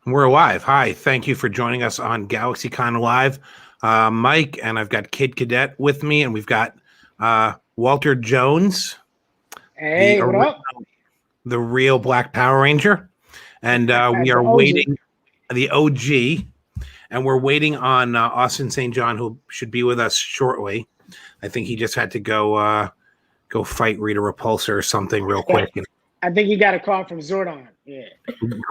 We're live. Hi, thank you for joining us on GalaxyCon Live. Mike, and I've got Kid Cadet with me, and we've got Walter Jones, Hey, what up? the real Black Power Ranger. And we are waiting, the OG, and we're waiting on Austin St. John, who should be with us shortly. I think he just had to go fight Rita Repulsa or something real quick. I think he got a call from Zordon. Yeah.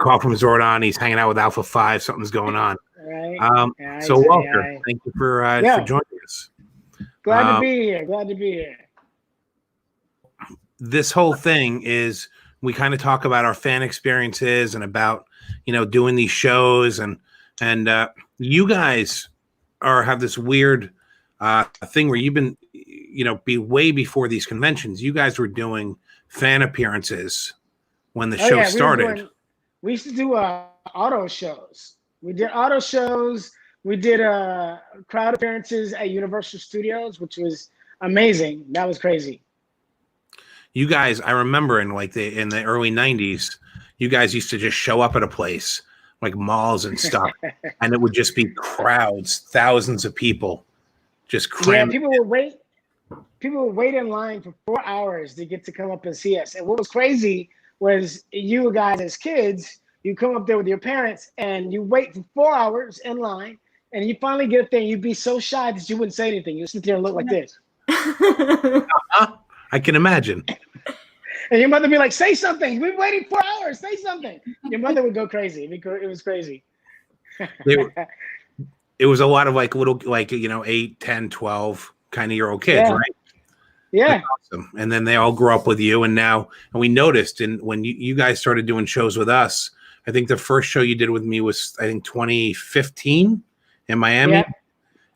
Call from Zordon. He's hanging out with Alpha 5. Something's going on. Right. So, Walter, thank you for joining us. Glad to be here. This whole thing is we kind of talk about our fan experiences and about, doing these shows. And you guys have this weird thing where you've been, be way before these conventions. You guys were doing fan appearances when the show started. We used to do auto shows. We did auto shows. We did crowd appearances at Universal Studios, which was amazing. That was crazy. You guys, I remember in the early 90s, you guys used to just show up at a place like malls and stuff, and it would just be crowds, thousands of people just crammed. Yeah, people would wait in line for 4 hours to get to come up and see us. And what was crazy was you guys as kids, you come up there with your parents and you wait for 4 hours in line, and you finally get up there and you'd be so shy that you wouldn't say anything. You sit there and look like this. I can imagine. And your mother would be like, say something. We've been waiting 4 hours. Say something. Your mother would go crazy. It was crazy. It was a lot of little 8, 10, 12 kind of year old kids, right? Yeah. Awesome. And then they all grew up with you. And we noticed, and when you guys started doing shows with us, I think the first show you did with me was, 2015 in Miami. Yeah.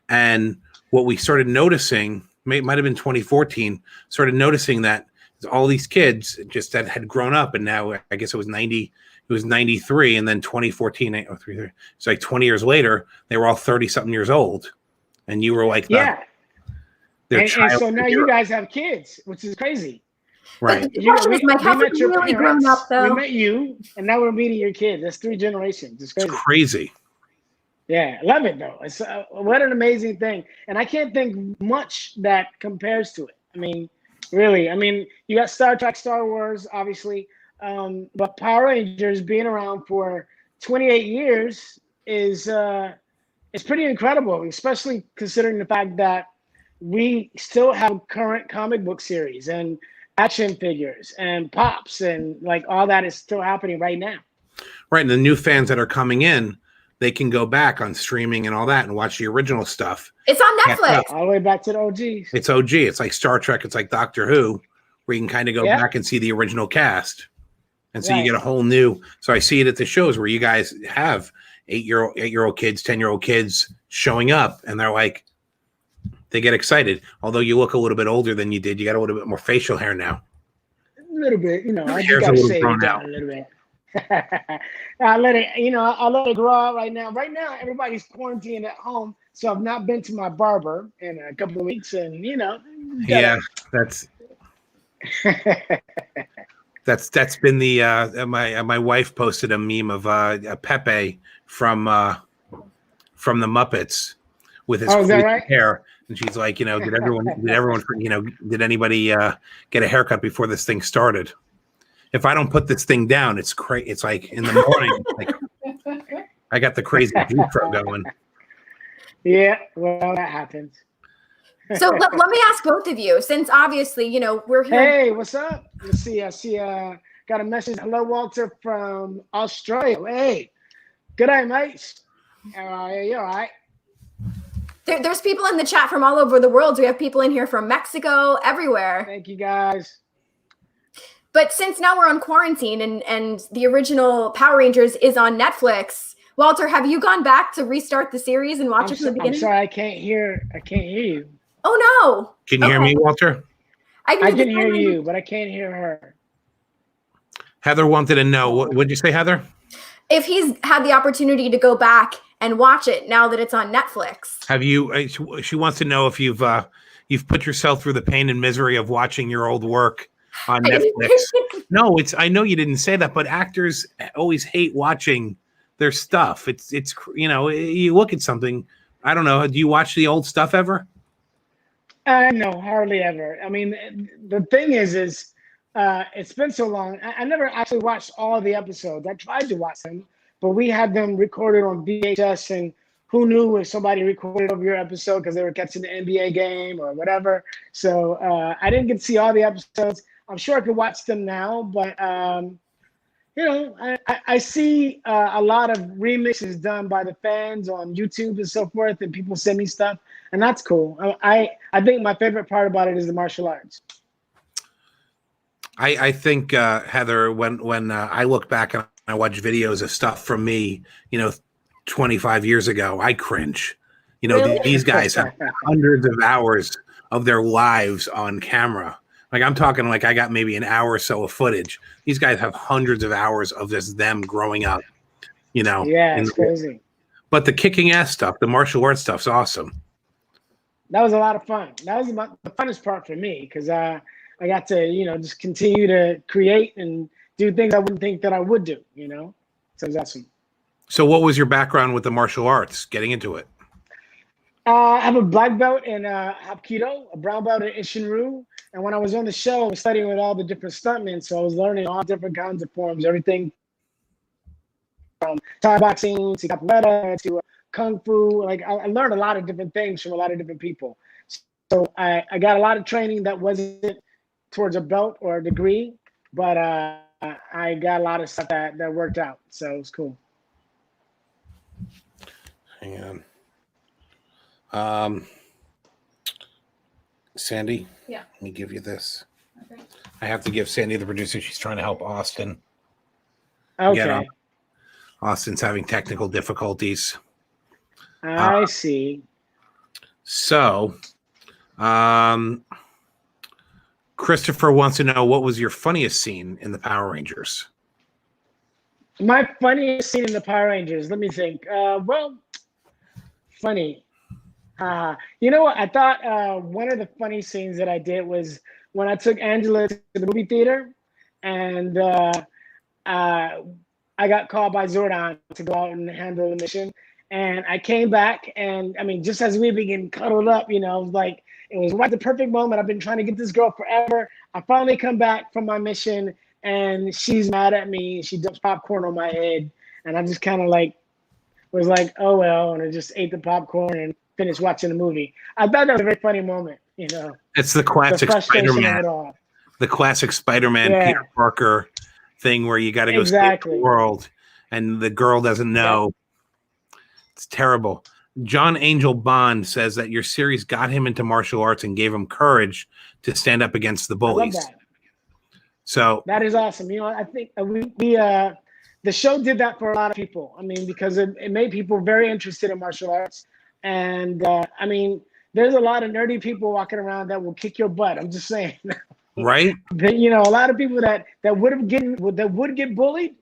And what we started noticing, might have been 2014, started noticing that all these kids just that had grown up, and now I guess it was 93, and then 2014, it's like 20 years later, they were all 30-something years old. And you were like, and so now you guys have kids, which is crazy. Right. But the question is, Mike, have you really grown up, though? We met you, and now we're meeting your kids. That's 3 generations. It's crazy. It's crazy. Yeah, love it, though. It's what an amazing thing. And I can't think much that compares to it. I mean, really. You got Star Trek, Star Wars, obviously. But Power Rangers being around for 28 years is pretty incredible, especially considering the fact that we still have current comic book series and action figures and pops and all that is still happening right now. Right. And the new fans that are coming in, they can go back on streaming and all that and watch the original stuff. It's on Netflix. All the way back to the OGs. It's OG. It's like Star Trek. It's like Doctor Who, where you can kind of go back and see the original cast. And so you get a whole new. So I see it at the shows where you guys have 8-year-old kids, 10-year-old kids showing up, and they get excited. Although you look a little bit older than you did, you got a little bit more facial hair now. A little bit, I just got to save it down a little bit. I'll let it grow out right now. Right now, everybody's quarantined at home, so I've not been to my barber in a couple of weeks, and that's been the my wife posted a meme of Pepe from the Muppets with his hair, and she's like, did anybody get a haircut before this thing started? If I don't put this thing down, it's crazy. It's like in the morning, I got the crazy intro going. Yeah, well, that happens. So let me ask both of you, since obviously, we're here. Hey, what's up? Let's see. I see. Got a message. Hello, Walter from Australia. Hey, good day, mates. You all right? There's people in the chat from all over the world. We have people in here from Mexico, everywhere. Thank you, guys. But since now we're on quarantine and the original Power Rangers is on Netflix, Walter, have you gone back to restart the series and watch it from the beginning? I'm sorry, I can't hear you. Oh no! Can you hear me, Walter? I can hear you, but I can't hear her. Heather wanted to know. What did you say, Heather? If he's had the opportunity to go back and watch it now that it's on Netflix. Have you? She wants to know if you've put yourself through the pain and misery of watching your old work on Netflix. No, I know you didn't say that, but actors always hate watching their stuff. It's you know, you look at something. I don't know. Do you watch the old stuff ever? No, hardly ever. I mean, the thing is it's been so long. I never actually watched all the episodes. I tried to watch them, but we had them recorded on VHS, and who knew if somebody recorded over your episode because they were catching the NBA game or whatever. So I didn't get to see all the episodes. I'm sure I could watch them now, but you know, I see a lot of remixes done by the fans on YouTube and so forth, and people send me stuff, and that's cool. I think my favorite part about it is the martial arts. I think Heather, when I look back and I watch videos of stuff from me, you know, 25 years ago, I cringe. You know, Really? these guys have hundreds of hours of their lives on camera. Like I'm talking like I got maybe an hour or so of footage. These guys have hundreds of hours of just them growing up, you know. Yeah, it's crazy. But the kicking ass stuff, the martial arts stuff's awesome. That was a lot of fun. That was the funnest part for me because I got to, you know, just continue to create and do things I wouldn't think that I would do, you know. So it was awesome. So what was your background with the martial arts, getting into it? I have a black belt in Hapkido, a brown belt in Ishinryu. And when I was on the show, I was studying with all the different stuntmen. So I was learning all different kinds of forms, everything from Thai boxing to capoeira to kung fu. Like I learned a lot of different things from a lot of different people. So I got a lot of training that wasn't towards a belt or a degree, but I got a lot of stuff that worked out. So it was cool. Hang on. Sandy? Yeah. Let me give you this. Okay. I have to give Sandy, the producer, she's trying to help Austin. Okay. Austin's having technical difficulties. I see. So, Christopher wants to know, what was your funniest scene in the Power Rangers? My funniest scene in the Power Rangers, let me think. Well, funny. You know what? I thought one of the funny scenes that I did was when I took Angela to the movie theater, and I got called by Zordon to go out and handle the mission. And I came back, and I mean, just as we began cuddled up, you know, like it was right the perfect moment. I've been trying to get this girl forever. I finally come back from my mission, and she's mad at me. She dumps popcorn on my head, and I just kind of like was like, oh well, and I just ate the popcorn and finished watching the movie. I thought that was a very funny moment, you know. It's the classic Spider-Man. The classic Spider-Man Peter Parker thing where you got to go save the world, and the girl doesn't know. It's terrible. John Angel Bond says that your series got him into martial arts and gave him courage to stand up against the bullies. I love that. So that is awesome. You know, I think the show did that for a lot of people. I mean, because it made people very interested in martial arts. And I mean, there's a lot of nerdy people walking around that will kick your butt. I'm just saying. Right. You know, a lot of people that would get bullied.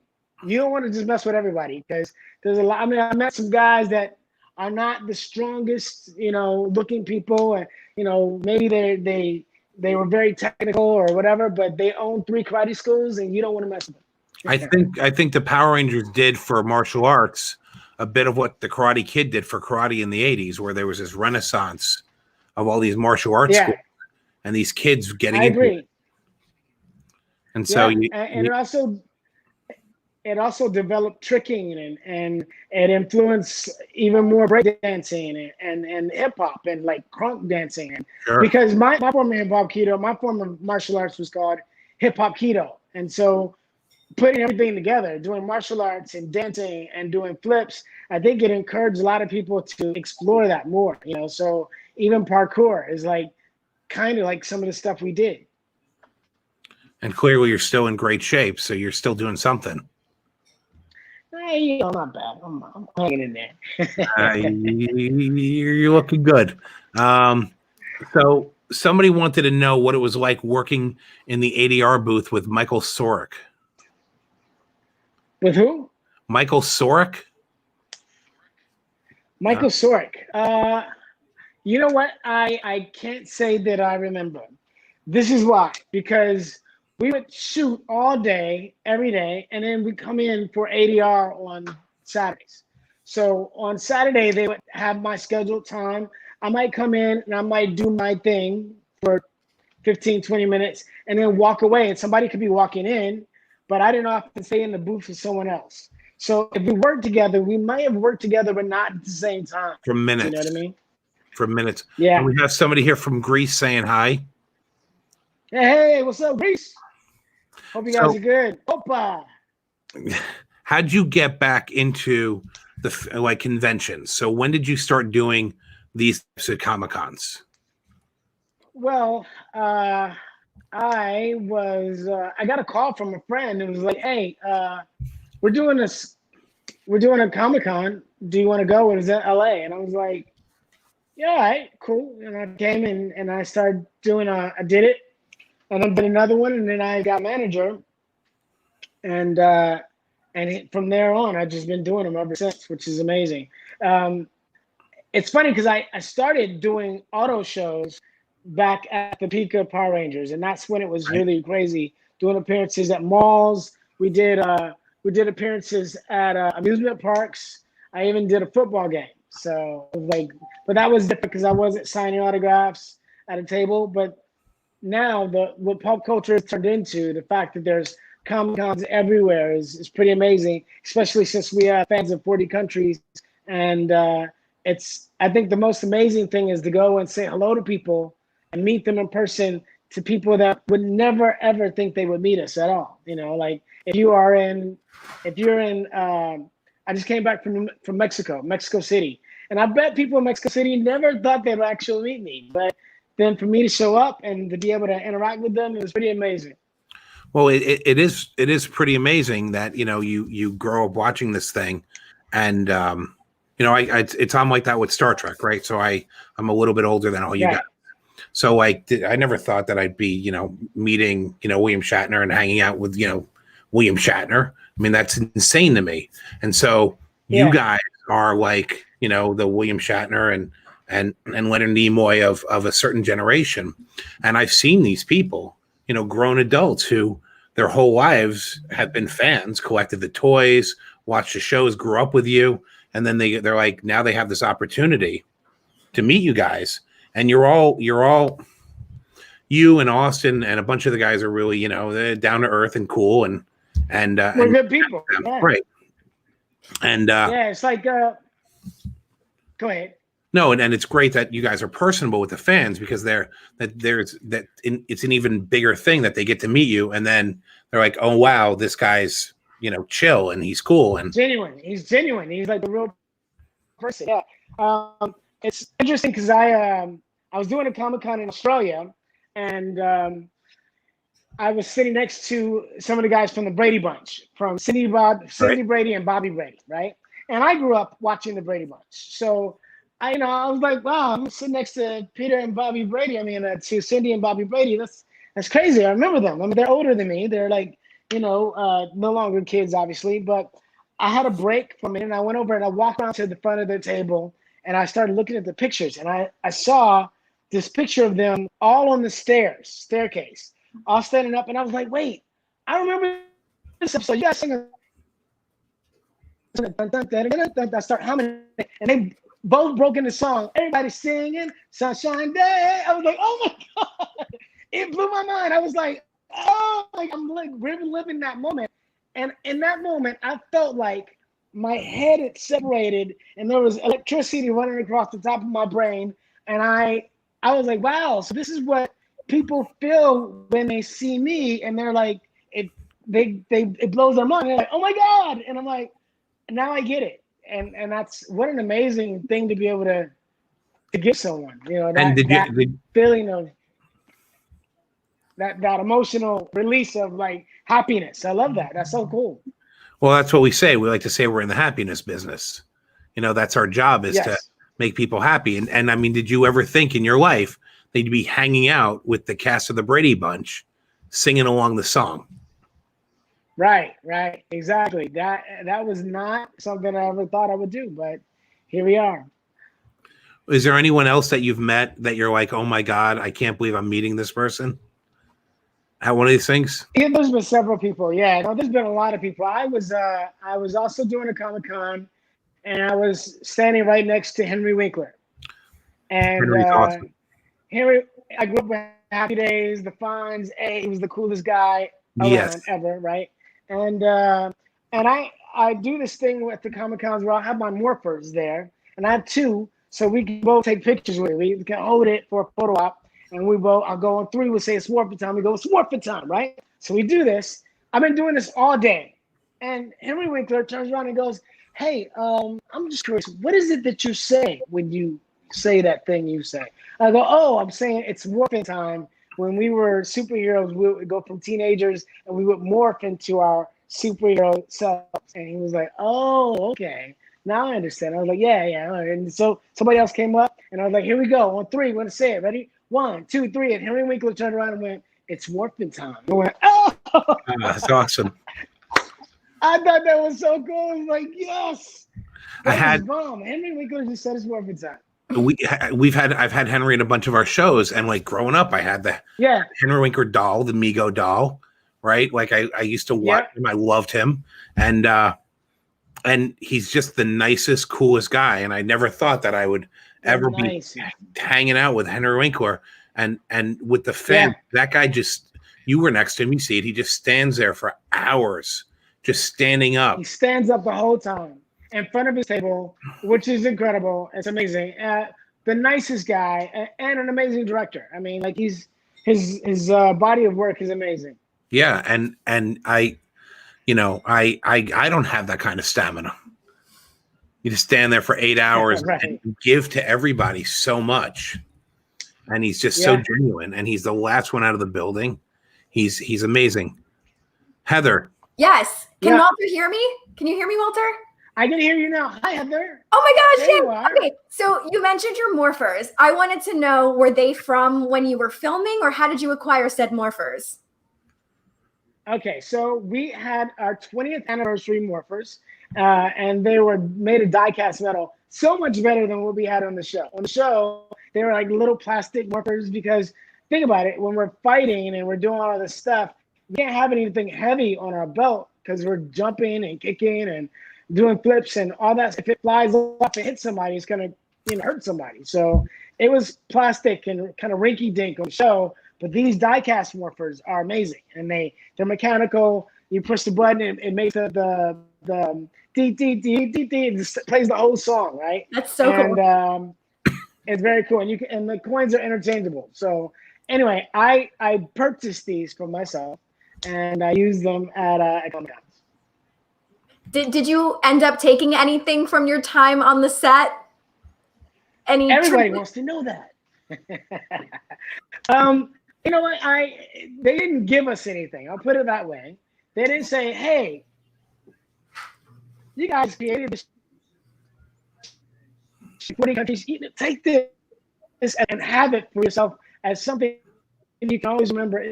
You don't want to just mess with everybody because there's a lot. I mean, I met some guys that are not the strongest, you know, looking people, and you know, maybe they were very technical or whatever, but they own 3 karate schools, and you don't want to mess with them. I think the Power Rangers did for martial arts a bit of what the Karate Kid did for karate in the 80s, where there was this renaissance of all these martial arts schools and these kids getting into it. And so it also developed tricking and it influenced even more breakdancing and hip hop and like crunk dancing. And because my form of hip hop keto, my form of martial arts was called hip hop keto. And so putting everything together, doing martial arts and dancing and doing flips, I think it encouraged a lot of people to explore that more, you know. So even parkour is like kind of like some of the stuff we did. And clearly you're still in great shape, so you're still doing something. Hey, you know, not bad. I'm hanging in there. You're looking good. So somebody wanted to know what it was like working in the ADR booth with Michael Sorek. With who? Michael Sorek. Michael Sorek. You know what? I can't say that I remember. This is why. Because we would shoot all day, every day, and then we come in for ADR on Saturdays. So on Saturday, they would have my scheduled time. I might come in and I might do my thing for 15, 20 minutes and then walk away. And somebody could be walking in, but I didn't often stay in the booth with someone else. So if we worked together, we might have worked together, but not at the same time. For minutes. You know what I mean? For minutes. Yeah. And we have somebody here from Greece saying hi. Hey, what's up, Greece? Hope you guys are good. Opa. How'd you get back into the like conventions? So when did you start doing these types of Comic-Cons? Well, I got a call from a friend. It was like, hey, we're doing a Comic-Con. Do you want to go? It was in LA. And I was like, yeah, all right, cool. And I came in and I started doing I did it. And then did another one, and then I got manager. And from there on, I've just been doing them ever since, which is amazing. It's funny because I started doing auto shows back at the peak of Power Rangers, and that's when it was really crazy. Doing appearances at malls, we did appearances at amusement parks. I even did a football game. So like, but that was different because I wasn't signing autographs at a table. But now what pop culture has turned into, the fact that there's Comic-Cons everywhere is pretty amazing, especially since we have fans in 40 countries. And I think the most amazing thing is to go and say hello to people and meet them in person, to people that would never ever think they would meet us at all. You know, like if you're in I just came back from Mexico City, and I bet people in Mexico City never thought they would actually meet me. But then for me to show up and to be able to interact with them, it was pretty amazing. Well, it is pretty amazing that, you know, you grow up watching this thing, and you know, it's on like that with Star Trek, right? So I'm a little bit older than all you guys. So I never thought that I'd be, you know, meeting, you know, William Shatner and hanging out with, you know, William Shatner. I mean, that's insane to me. And so you guys are like, you know, the William Shatner and Leonard Nimoy of a certain generation. And I've seen these people, you know, grown adults who their whole lives have been fans, collected the toys, watched the shows, grew up with you. And then they're like, now they have this opportunity to meet you guys. And you're all you and Austin and a bunch of the guys are really, you know, they're down to earth and cool and we're good people. Yeah. Right. And it's like go ahead. No, and it's great that you guys are personable with the fans, because it's an even bigger thing that they get to meet you, and then they're like, oh wow, this guy's, you know, chill and he's cool and genuine. He's genuine. He's like a real person. Yeah. It's interesting because I was doing a Comic-Con in Australia, and I was sitting next to some of the guys from the Brady Bunch, from Cindy Brady and Bobby Brady, right? And I grew up watching the Brady Bunch, so I was like, wow, I'm sitting next to Peter and Bobby Brady. I mean, to Cindy and Bobby Brady. That's crazy. I remember them. I mean, they're older than me. They're like, you know, no longer kids, obviously. But I had a break from it, and I went over and I walked around to the front of the table, and I started looking at the pictures, and I saw this picture of them all on the staircase, all standing up, and I was like, wait, I remember this episode. You guys singing. I start humming, and they both broke into song. Everybody singing Sunshine Day. I was like, oh my God. It blew my mind. I was like, oh, like I'm like reliving that moment. And in that moment, I felt like my head had separated and there was electricity running across the top of my brain. And I was like, wow, so this is what people feel when they see me, and they're like, it blows their mind. They're like, oh my God. And I'm like, now I get it. And that's what an amazing thing to be able to give someone, you know, that feeling of that emotional release of like happiness. I love that. That's so cool. Well, that's what we say. We like to say we're in the happiness business. You know, that's our job, is to make people happy. And I mean, did you ever think in your life that you'd be hanging out with the cast of the Brady Bunch singing along the song? Right, exactly. That was not something I ever thought I would do, but here we are. Is there anyone else that you've met that you're like, oh my God, I can't believe I'm meeting this person? At one of these things? Yeah, there's been several people. Yeah, no, there's been a lot of people. I was also doing a Comic-Con, and I was standing right next to Henry Winkler. And Henry's awesome. Henry, I grew up with Happy Days, the Fonz. He was the coolest guy around ever, right? And I do this thing at the Comic-Cons where I have my morphers there, and I have two, so we can both take pictures with it. We can hold it for a photo op, and I'll go on three, we'll say it's morphin' time, we go, it's morphin' time, right? So we do this. I've been doing this all day. And Henry Winkler turns around and goes, hey, I'm just curious, what is it that you say when you say that thing you say? I go, oh, I'm saying it's morphin' time. When we were superheroes, we would go from teenagers and we would morph into our superhero selves. And he was like, oh, okay. Now I understand. I was like, yeah. And so somebody else came up and I was like, here we go. On three, we're going to say it. Ready? 1, 2, 3. And Henry Winkler turned around and went, it's morphin' time. I went, oh! That's awesome. I thought that was so cool. I was like, yes. That was bomb. Henry Winkler just said it's morphin' time. I've had Henry in a bunch of our shows, and like growing up, I had the Henry Winkler doll, the Mego doll, right? Like I used to watch him. I loved him, and he's just the nicest, coolest guy. And I never thought that I would ever be hanging out with Henry Winkler, and with the fans. That guy you were next to him, you see it. He just stands there for hours, just standing up. He stands up the whole time in front of his table, which is incredible. It's amazing. The nicest guy and an amazing director. I mean, like his body of work is amazing. Yeah, and I don't have that kind of stamina. You just stand there for 8 hours and give to everybody so much, and he's just so genuine. And he's the last one out of the building. He's amazing. Heather. Yes. Can Walter hear me? Can you hear me, Walter? I can hear you now. Hi, Heather. Oh my gosh. Okay. So you mentioned your morphers. I wanted to know, were they from when you were filming, or how did you acquire said morphers? Okay. So we had our 20th anniversary morphers, and they were made of die-cast metal, so much better than what we had on the show. On the show, they were like little plastic morphers because think about it. When we're fighting and we're doing all this stuff, we can't have anything heavy on our belt because we're jumping and kicking and doing flips and all that. If it flies off and hits somebody, it's gonna hurt somebody. So it was plastic and kind of rinky dink on the show. But these die-cast morphers are amazing, and they're mechanical. You push the button, and it makes the dee dee dee dee dee. It plays the whole song, right? That's so cool. And it's very cool, and the coins are interchangeable. So anyway, I purchased these for myself, and I use them at Comic-Con. Did you end up taking anything from your time on the set? Everybody wants to know that. You know what? They didn't give us anything. I'll put it that way. They didn't say, "Hey, you guys created this 40 countries. Take this and have it for yourself as something you can always remember."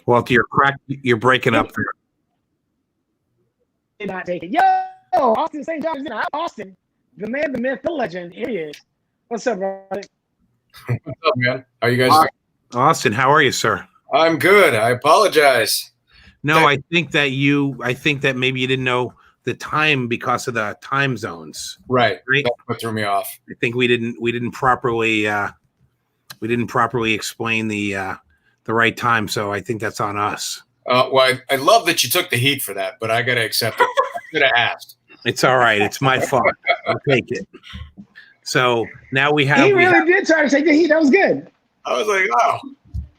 Walter, you're breaking up there. Did not take it. Yo, Austin St. John's in Austin. The man, the myth, the legend. Here he is. What's up, brother? What's up, man? How are you guys doing? Austin, how are you, sir? I'm good. I apologize. No, I think that maybe you didn't know the time because of the time zones. Right. That's what threw me off. I think we didn't properly explain the right time, so I think that's on us. Well, I love that you took the heat for that, but I got to accept it. I should have asked. It's all right. It's my fault. I'll take it. So now we have. He really did try to take the heat. That was good. I was like, wow,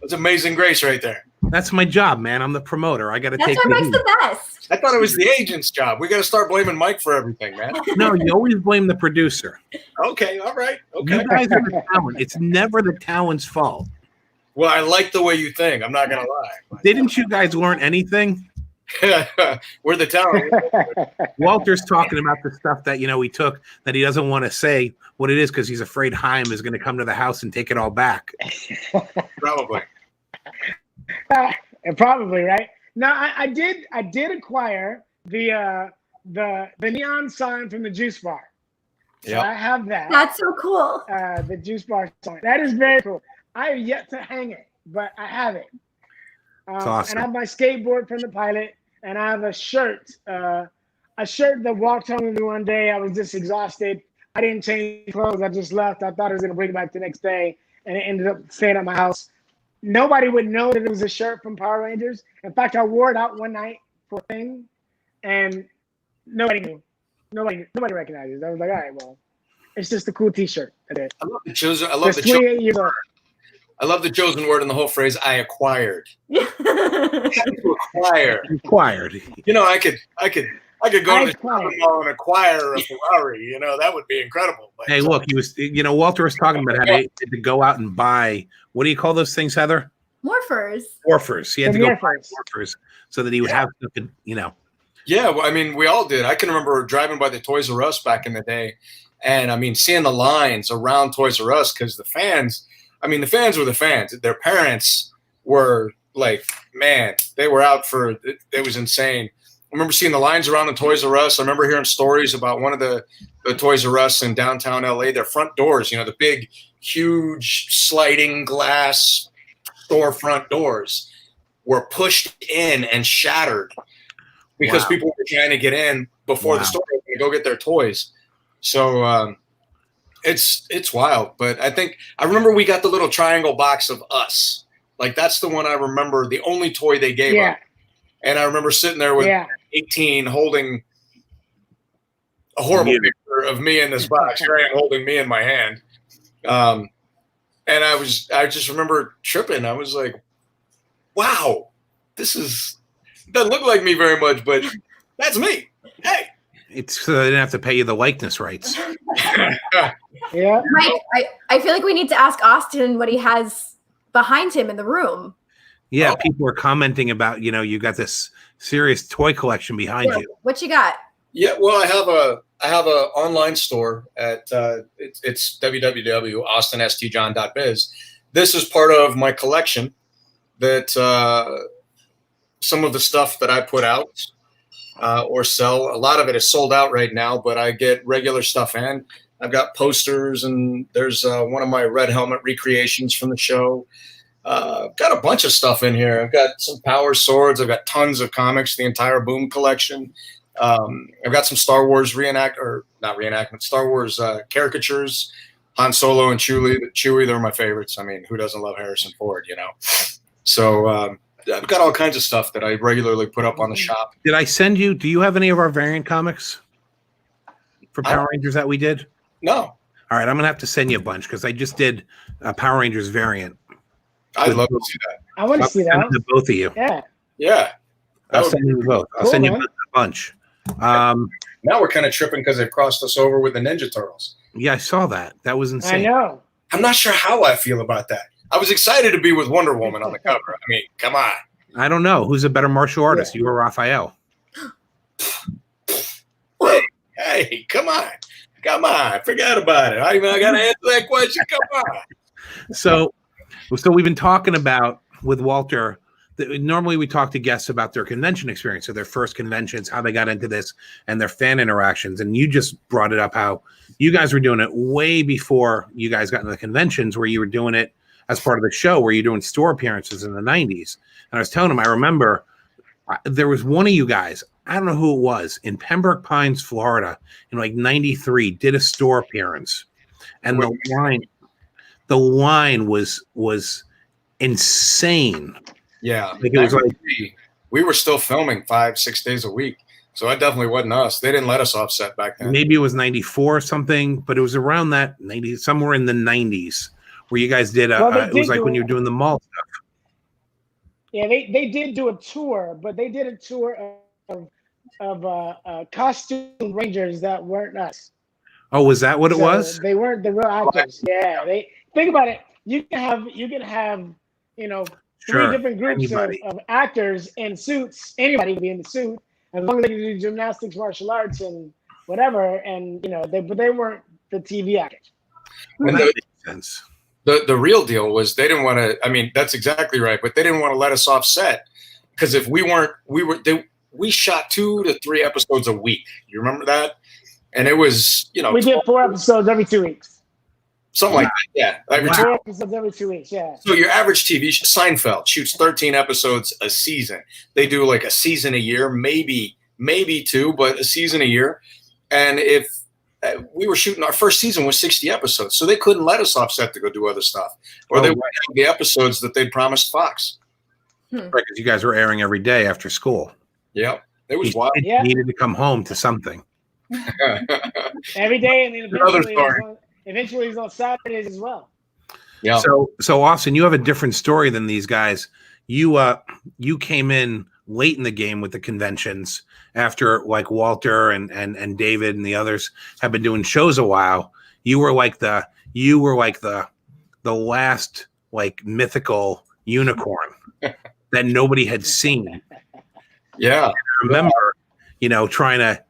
that's amazing grace right there. That's my job, man. I'm the promoter. I got to take That's what Mike's the best. I thought it was the agent's job. We got to start blaming Mike for everything, man. No, you always blame the producer. Okay, all right. Okay. You guys are the talent. It's never the talent's fault. Well, I like the way you think. I'm not going to lie. Didn't you guys learn anything? We're the talent. Walter's talking about the stuff that he took that he doesn't want to say what it is because he's afraid Haim is going to come to the house and take it all back. Probably. Probably, right? Now I did acquire the neon sign from the juice bar. So I have that. That's so cool. The juice bar song. That is very cool. I have yet to hang it, but I have it. Awesome. And I have my skateboard from the pilot, and I have a shirt. A shirt that walked home with me one day. I was just exhausted. I didn't change clothes. I just left. I thought I was going to bring it back the next day, and it ended up staying at my house. Nobody would know that it was a shirt from Power Rangers. In fact, I wore it out one night for a thing, and nobody knew. Nobody recognized it. I was like, all right, well, it's just a cool T-shirt. I love the chosen. I love the 28 years old. I love the chosen word in the whole phrase. I acquired. Acquired. You know, I could go to the shopping mall and acquire a Ferrari. You know, that would be incredible. But, hey, look, he was. You know, Walter was talking about how he had to go out and buy. What do you call those things, Heather? Morphers. Morphers. He had to go buy morphers so that he would have something. You know. Yeah, well, I mean, we all did. I can remember driving by the Toys R Us back in the day, and I mean, seeing the lines around Toys R Us because the fans. I mean, the fans were the fans. Their parents were like, man, they were out for it. It was insane. I remember seeing the lines around the Toys R Us. I remember hearing stories about one of the Toys R Us in downtown LA. Their front doors, you know, the big, huge sliding glass storefront doors were pushed in and shattered because people were trying to get in before the store opened to go get their toys. So it's wild. But I remember we got the little triangle box of Us. Like that's the one I remember, the only toy they gave us. And I remember sitting there with 18 holding a horrible picture of me in this box. Here I am holding me in my hand. And I just remember tripping. I was like, wow, doesn't look like me very much, but that's me. Hey. It's so they didn't have to pay you the likeness rights. Mike, I feel like we need to ask Austin what he has behind him in the room. Yeah, people are commenting about, you know, you got this serious toy collection behind you. What you got? Yeah, well, I have a online store at it's www.austinstjohn.biz. This is part of my collection that some of the stuff that I put out or sell. A lot of it is sold out right now, but I get regular stuff in. I've got posters, and there's one of my Red Helmet recreations from the show. I've got a bunch of stuff in here. I've got some Power Swords. I've got tons of comics, the entire Boom collection. I've got some Star Wars Star Wars caricatures. Han Solo and Chewie, they're my favorites. I mean, who doesn't love Harrison Ford, you know? So I've got all kinds of stuff that I regularly put up on the shop. Did I send you? Do you have any of our variant comics for Power Rangers that we did? No. All right, I'm gonna have to send you a bunch because I just did a Power Rangers variant. I'd love to see that. I want to see that. To both of you. Yeah. I'll send you both. I'll send you a bunch. Now we're kind of tripping because they've crossed us over with the Ninja Turtles. Yeah, I saw that. That was insane. I know. I'm not sure how I feel about that. I was excited to be with Wonder Woman on the cover. I mean, come on. I don't know. Who's a better martial artist, you or Raphael? Hey, come on. Forget about it. I got to answer that question. Come on. So we've been talking about with Walter. Normally we talk to guests about their convention experience, so their first conventions, how they got into this, and their fan interactions. And you just brought it up how you guys were doing it way before you guys got into the conventions, where you were doing it as part of the show, where you're doing store appearances in the 90s. And I was telling him, I remember there was one of you guys, I don't know who it was, in Pembroke Pines, Florida, in like 93, did a store appearance. And the line was insane. Yeah. Like it was like, we were still filming 5-6 days a week. So that definitely wasn't us. They didn't let us offset back then. Maybe it was 94 or something, but it was around that 90, somewhere in the 90s where you guys did it was like when you were doing the mall stuff. Yeah, they did do a tour, but they did a tour of costume rangers that weren't us. Oh, was that what it was? They weren't the real actors. Yeah, they think about it. You can have you know, three different groups of actors in suits. Anybody can be in the suit as long as they can do gymnastics, martial arts, and whatever. And you know, but they weren't the TV actors. Well, that makes sense. The real deal was they didn't want to. I mean, that's exactly right. But they didn't want to let us offset because if we shot 2 to 3 episodes a week. You remember that? And it was, you know, We did 4 episodes every 2 weeks. something like that. Yeah. Every 4 episodes every 2 weeks. Yeah. So your average TV, Seinfeld shoots 13 episodes a season. They do like a season a year, maybe 2, but a season a year. And if we were shooting, our first season was 60 episodes, so they couldn't let us offset to go do other stuff, or they wouldn't have the episodes that they'd promised Fox. Right, because you guys were airing every day after school. Yeah, it was wild. Yeah. Needed to come home to something. Every day, and then Another story. eventually it's on Saturdays as well. Yeah. So Austin, you have a different story than these guys. You came in late in the game with the conventions after like Walter and David and the others have been doing shows a while. You were like the last like mythical unicorn that nobody had seen. Yeah. I remember, trying to,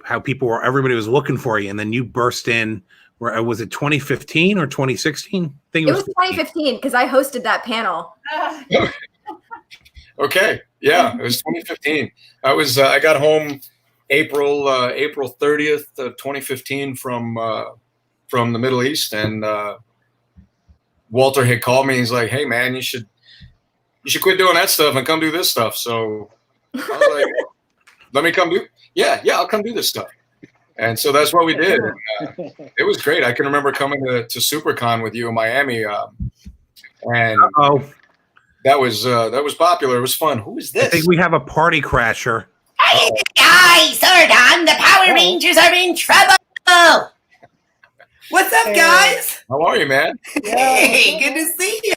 how everybody was looking for you, and then you burst in. Where was it, 2015 or 2016? I think it was 2015 because I hosted that panel. Okay. Yeah, it was 2015. I got home April 30th of 2015 from the Middle East, and Walter had called me. He's like, "Hey man, you should quit doing that stuff and come do this stuff." So I was like, "Let me come do." Yeah, I'll come do this stuff. And so that's what we did. It was great. I can remember coming to SuperCon with you in Miami, and that was popular. It was fun. Who is this? I think we have a party crasher. Hey guys, Zordon, the Power Rangers are in trouble. What's up, guys? How are you, man? Hey, good to see you.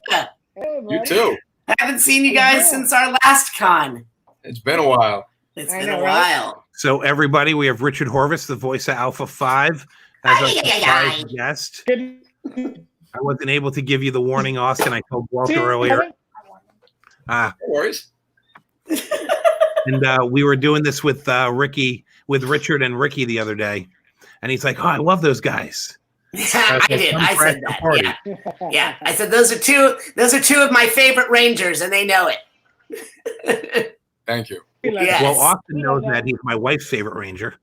You too. I haven't seen you guys since our last con. It's been a while. It's been a while. So everybody, we have Richard Horvitz, the voice of Alpha 5, as our surprise guest. I wasn't able to give you the warning, Austin. I told Walter earlier. No worries. And we were doing this with Richard and Ricky the other day, and he's like, "Oh, I love those guys." I did. I said that. Yeah. I said those are two of my favorite Rangers, and they know it. Thank you. Yes. Well, Austin knows that he's my wife's favorite Ranger.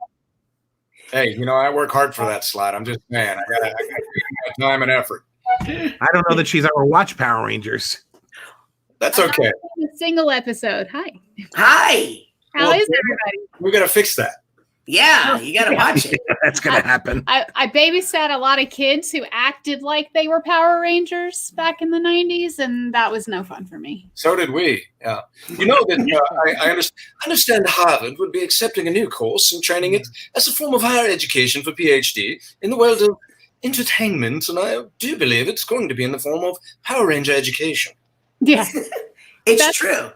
Hey, I work hard for that slot. I'm just saying, I got my time and effort. I don't know that she's ever watched Power Rangers. That's okay. A single episode. Hi. Hi. How is everybody? We got to fix that. Yeah, you got to watch it. That's going to happen. I babysat a lot of kids who acted like they were Power Rangers back in the 90s, and that was no fun for me. So did we. Yeah. That I understand Harvard would be accepting a new course and training it as a form of higher education for PhD in the world of entertainment, and I do believe it's going to be in the form of Power Ranger education. Yeah. It's true.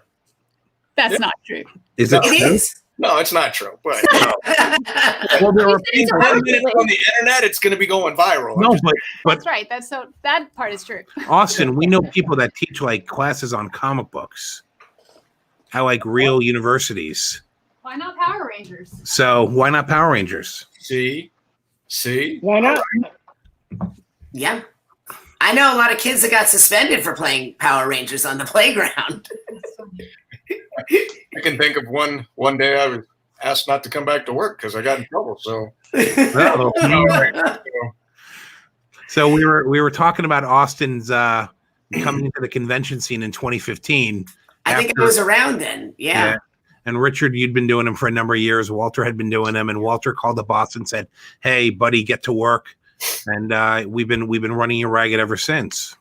That's not true. Is it true? It is. No, it's not true. But Well, there are people 10 minutes on the internet, it's going to be going viral. No, but That's right. That part is true. Austin, we know people that teach like classes on comic books at like real universities. Why not Power Rangers? So why not Power Rangers? See? Why not? Yeah. I know a lot of kids that got suspended for playing Power Rangers on the playground. I can think of one day I was asked not to come back to work because I got in trouble. So, So we were talking about Austin's coming into the convention scene in 2015. I think I was around then. Yeah. And Richard, you'd been doing them for a number of years. Walter had been doing them, and Walter called the boss and said, "Hey, buddy, get to work." And we've been running you ragged ever since.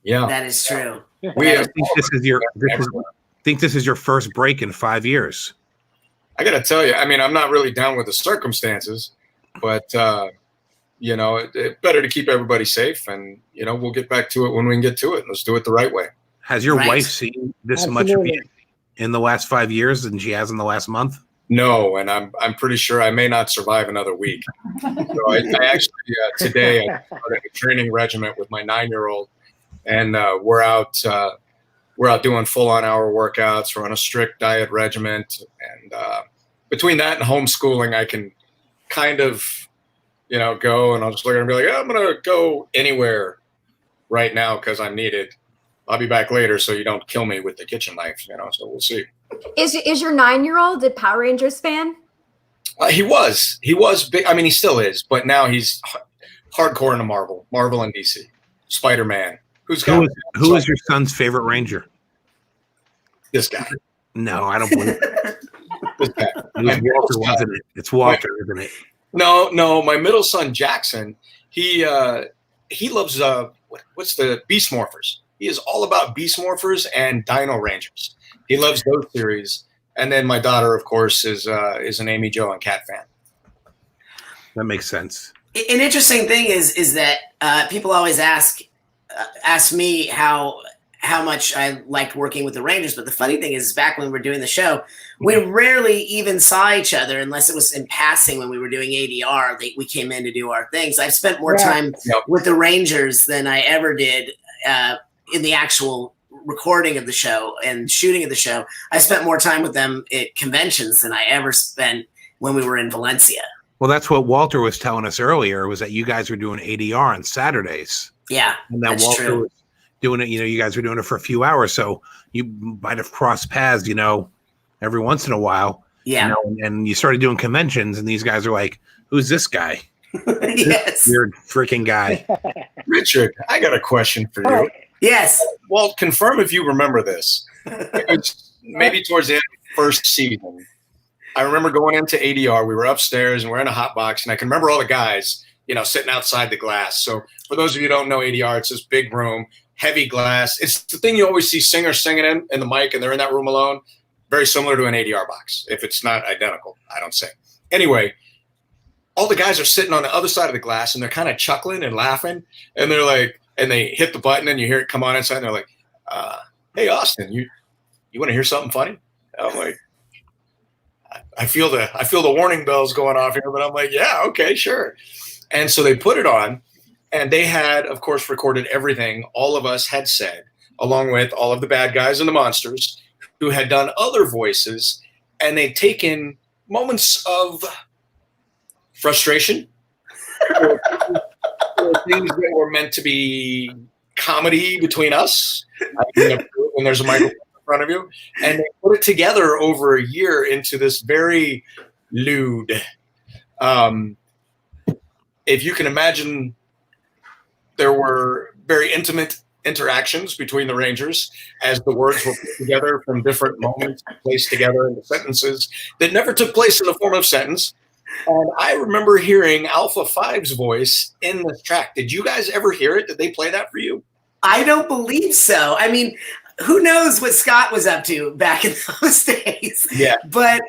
yeah. That is true. I think this is your first break in 5 years. I got to tell you, I mean, I'm not really down with the circumstances, but, it's better to keep everybody safe, and, we'll get back to it when we can get to it. Let's do it the right way. Has your Right. wife seen this much of you in the last 5 years than she has in the last month? No, and I'm pretty sure I may not survive another week. So I actually, today, I started a training regiment with my 9-year-old, and we're out doing full-on hour workouts. We're on a strict diet regiment, and between that and homeschooling, I can kind of, go, and I'll just look at her and be like, I'm going to go anywhere right now because I'm needed. I'll be back later so you don't kill me with the kitchen knife, so we'll see. Is your 9-year-old a Power Rangers fan? He was big. I mean, he still is, but now he's hardcore into Marvel and DC. Spider-Man. Who is your son's favorite Ranger? This guy. No, I don't believe it. This guy. It was Walter, wasn't it? It's Walter, isn't it? No. My middle son Jackson, he loves what's the Beast Morphers. He is all about Beast Morphers and Dino Rangers. He loves those series. And then my daughter, of course, is an Amy Jo and Cat fan. That makes sense. An interesting thing is that people always ask me how much I liked working with the Rangers. But the funny thing is back when we were doing the show, we rarely even saw each other unless it was in passing when we were doing ADR. We came in to do our things. I've spent more time with the Rangers than I ever did in the actual recording of the show and shooting of the show. I spent more time with them at conventions than I ever spent when we were in Valencia. Well, that's what Walter was telling us earlier, was that you guys were doing ADR on Saturdays. Yeah, and that Walter was doing it, you guys were doing it for a few hours, so you might have crossed paths, every once in a while. Yeah. And you started doing conventions, and these guys are like, who's this guy? Yes. This weird freaking guy. Richard, I got a question for you. Yes. Well, confirm if you remember this. It was maybe towards the end of the first season. I remember going into ADR. We were upstairs and we're in a hot box, and I can remember all the guys, sitting outside the glass. So for those of you who don't know ADR, it's this big room, heavy glass. It's the thing you always see singers singing in the mic, and they're in that room alone. Very similar to an ADR box. If it's not identical, I don't say. Anyway, all the guys are sitting on the other side of the glass, and they're kind of chuckling and laughing, and they're like, and they hit the button, and you hear it come on inside, and they're like, "Hey, Austin, you want to hear something funny?" And I'm like, I feel the warning bells going off here, but I'm like, yeah, okay, sure. And so they put it on, and they had, of course, recorded everything all of us had said, along with all of the bad guys and the monsters who had done other voices, and they'd taken moments of frustration or things that were meant to be comedy between us when there's a microphone in front of you, and they put it together over a year into this very lewd. If you can imagine, there were very intimate interactions between the Rangers as the words were put together from different moments placed together into sentences that never took place in the form of sentence. And I remember hearing Alpha 5's voice in this track. Did you guys ever hear it? Did they play that for you? I don't believe so. I mean, who knows what Scott was up to back in those days? Yeah. But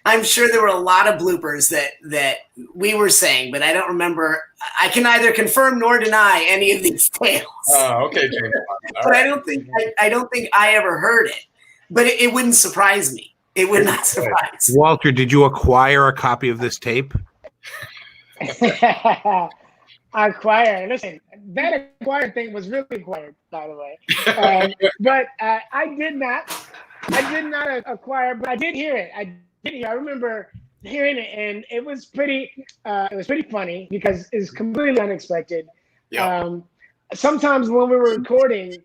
I'm sure there were a lot of bloopers that we were saying, but I don't remember. I can neither confirm nor deny any of these tales. Oh, okay, James. But right. I don't think I ever heard it. But it wouldn't surprise me. It would not surprise. Walter, did you acquire a copy of this tape? Acquire. Listen, that acquire thing was really acquired, by the way. But I did not acquire, but I did hear it. I remember hearing it, and it was pretty funny because it's completely unexpected. Yeah. Sometimes when we were recording,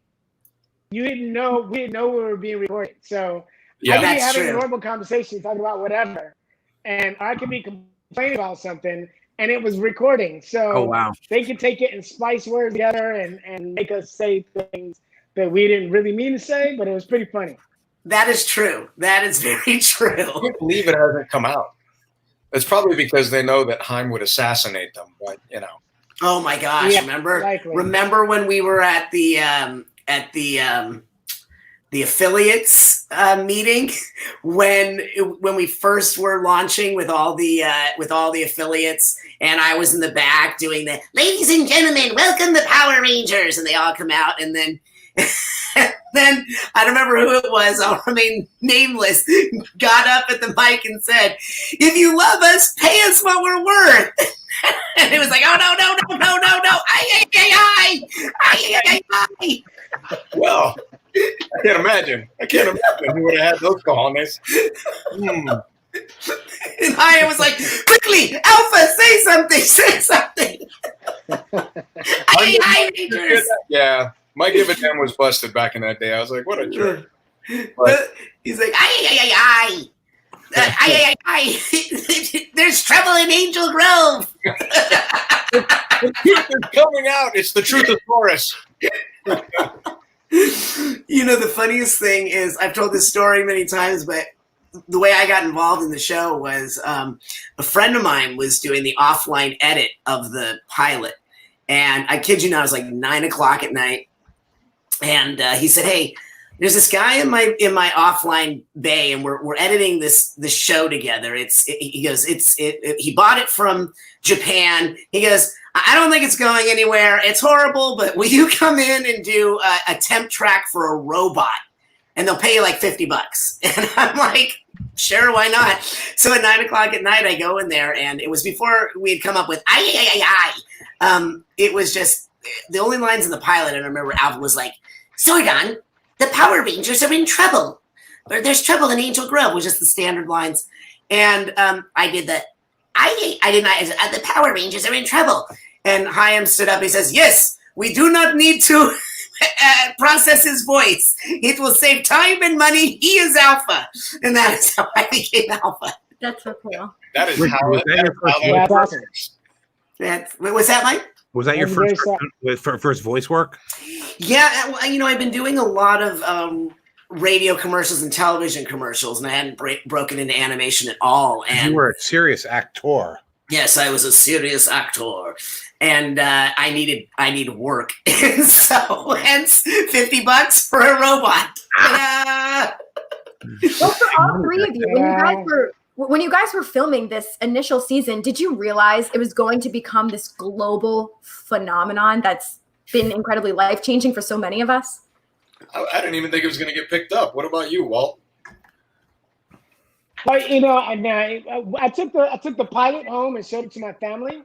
we didn't know we were being recorded. So I could be having a normal conversation, talking about whatever, and I could be complaining about something, and it was recording. So they could take it and splice words together and make us say things that we didn't really mean to say, but it was pretty funny. That is true. That is very true. I can't believe it hasn't come out. It's probably because they know that Heim would assassinate them, but Oh my gosh! Yeah, remember when we were at the affiliates meeting when we first were launching with all the affiliates, and I was in the back doing the "Ladies and gentlemen, welcome the Power Rangers," and they all come out, and then then I don't remember who it was, I'll remain nameless, got up at the mic and said, "If you love us, pay us what we're worth." And it was like, "Oh no. Aye. Well, I can't imagine who would have had those colonists. And I was like, "Quickly, Alpha, say something." Aye, Rangers. Yeah, my give a damn was busted back in that day. I was like, what a jerk. But he's like, aye. There's trouble in Angel Grove. The truth is coming out. It's the truth of Taurus. You know, the funniest thing is, I've told this story many times, but the way I got involved in the show was a friend of mine was doing the offline edit of the pilot. And I kid you not, it was like 9 o'clock at night. And he said, hey, there's this guy in my offline bay, and we're editing this show together. He bought it from Japan. He goes, I don't think it's going anywhere. It's horrible, but will you come in and do a temp track for a robot? And they'll pay you like $50. And I'm like, sure, why not? So at 9 o'clock at night, I go in there, and it was before we had come up with it was just the only lines in the pilot. I remember Alpha was like, Zordon, the Power Rangers are in trouble. Or there's trouble in Angel Grove, was just the standard lines. And I did the, the Power Rangers are in trouble. And Chaim stood up and he says, yes, we do not need to process his voice. It will save time and money. He is Alpha. And that is how I became Alpha. That's so cool. That is how Was that your first Yeah, voice that's work? Was that Mike? Was that your first voice work? Yeah, you know, I've been doing a lot of radio commercials and television commercials, and I hadn't broken into animation at all. And You were a serious actor. yes, I was a serious actor, and I needed work, and so hence $50 for a robot. Well, for all three of you, when you guys were filming this initial season, did you realize it was going to become this global phenomenon that's been incredibly life-changing for so many of us? I didn't even think it was going to get picked up. What about you, Walt? But you know, I took the pilot home and showed it to my family,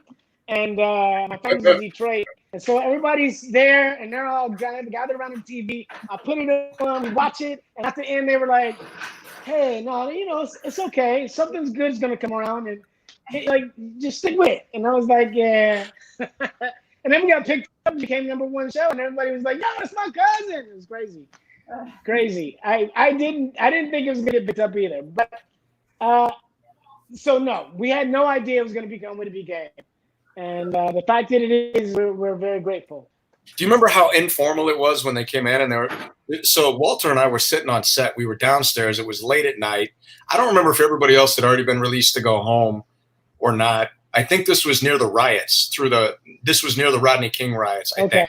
and my family's in Detroit, and so everybody's there, and they're all gathered around the TV. I put it on, we watch it, and at the end they were like, "Hey, no, you know, it's okay. Something's good is gonna come around, and hey, like just stick with it." And I was like, "Yeah." And then we got picked up, became #1 show, and everybody was like, "Yo, it's my cousin." It was crazy, crazy. I didn't think it was gonna get picked up either, but. So no, we had no idea it was going to become what it became, and the fact that it is, we're very grateful. Do you remember how informal it was when they came in? And so Walter and I were sitting on set. We were downstairs. It was late at night. I don't remember if everybody else had already been released to go home or not. I think this was near the riots. This was near the Rodney King riots. I think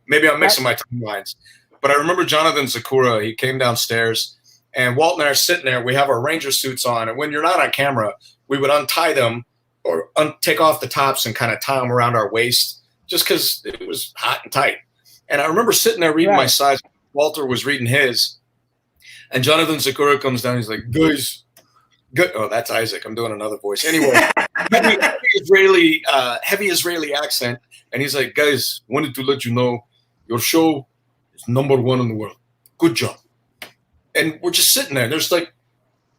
maybe I'm mixing my timelines, but I remember Jonathan Zakura. He came downstairs. And Walt and I are sitting there. We have our Ranger suits on. And when you're not on camera, we would untie them or take off the tops and kind of tie them around our waist just because it was hot and tight. And I remember sitting there reading my size. Walter was reading his. And Jonathan Zakura comes down. He's like, guys, good. Oh, that's Isaac. I'm doing another voice. Anyway, heavy Israeli accent. And he's like, guys, wanted to let you know your show is #1 in the world. Good job. And we're just sitting there. There's like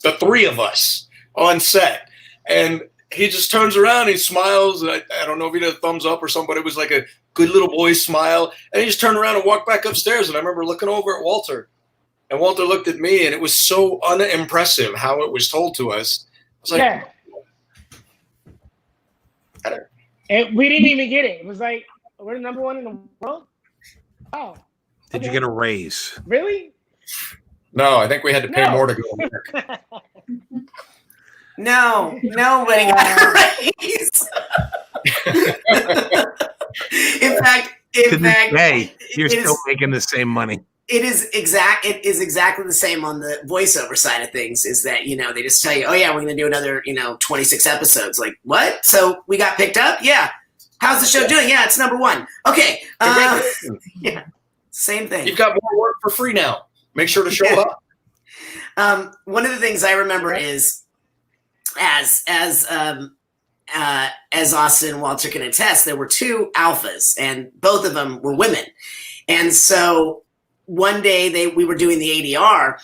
the three of us on set. And he just turns around, he smiles. And I don't know if he did a thumbs up or something, but it was like a good little boy smile. And he just turned around and walked back upstairs. And I remember looking over at Walter. And Walter looked at me, and it was so unimpressive how it was told to us. I was like, And we didn't even get it. It was like, we're #1 in the world? Oh. Did you get a raise? Really? No, I think we had to pay more to go back. No, nobody got a raise. in fact, hey, you're still making the same money. It is exactly the same on the voiceover side of things. Is that, you know, they just tell you, oh yeah, we're going to do another 26 episodes. Like, what? So we got picked up? Yeah. How's the show doing? Yeah, it's #1. Okay. Yeah, same thing. You've got more work for free now. Make sure to show up. One of the things I remember is, as Austin and Walter can attest, there were 2 alphas, and both of them were women. And so one day we were doing the ADR,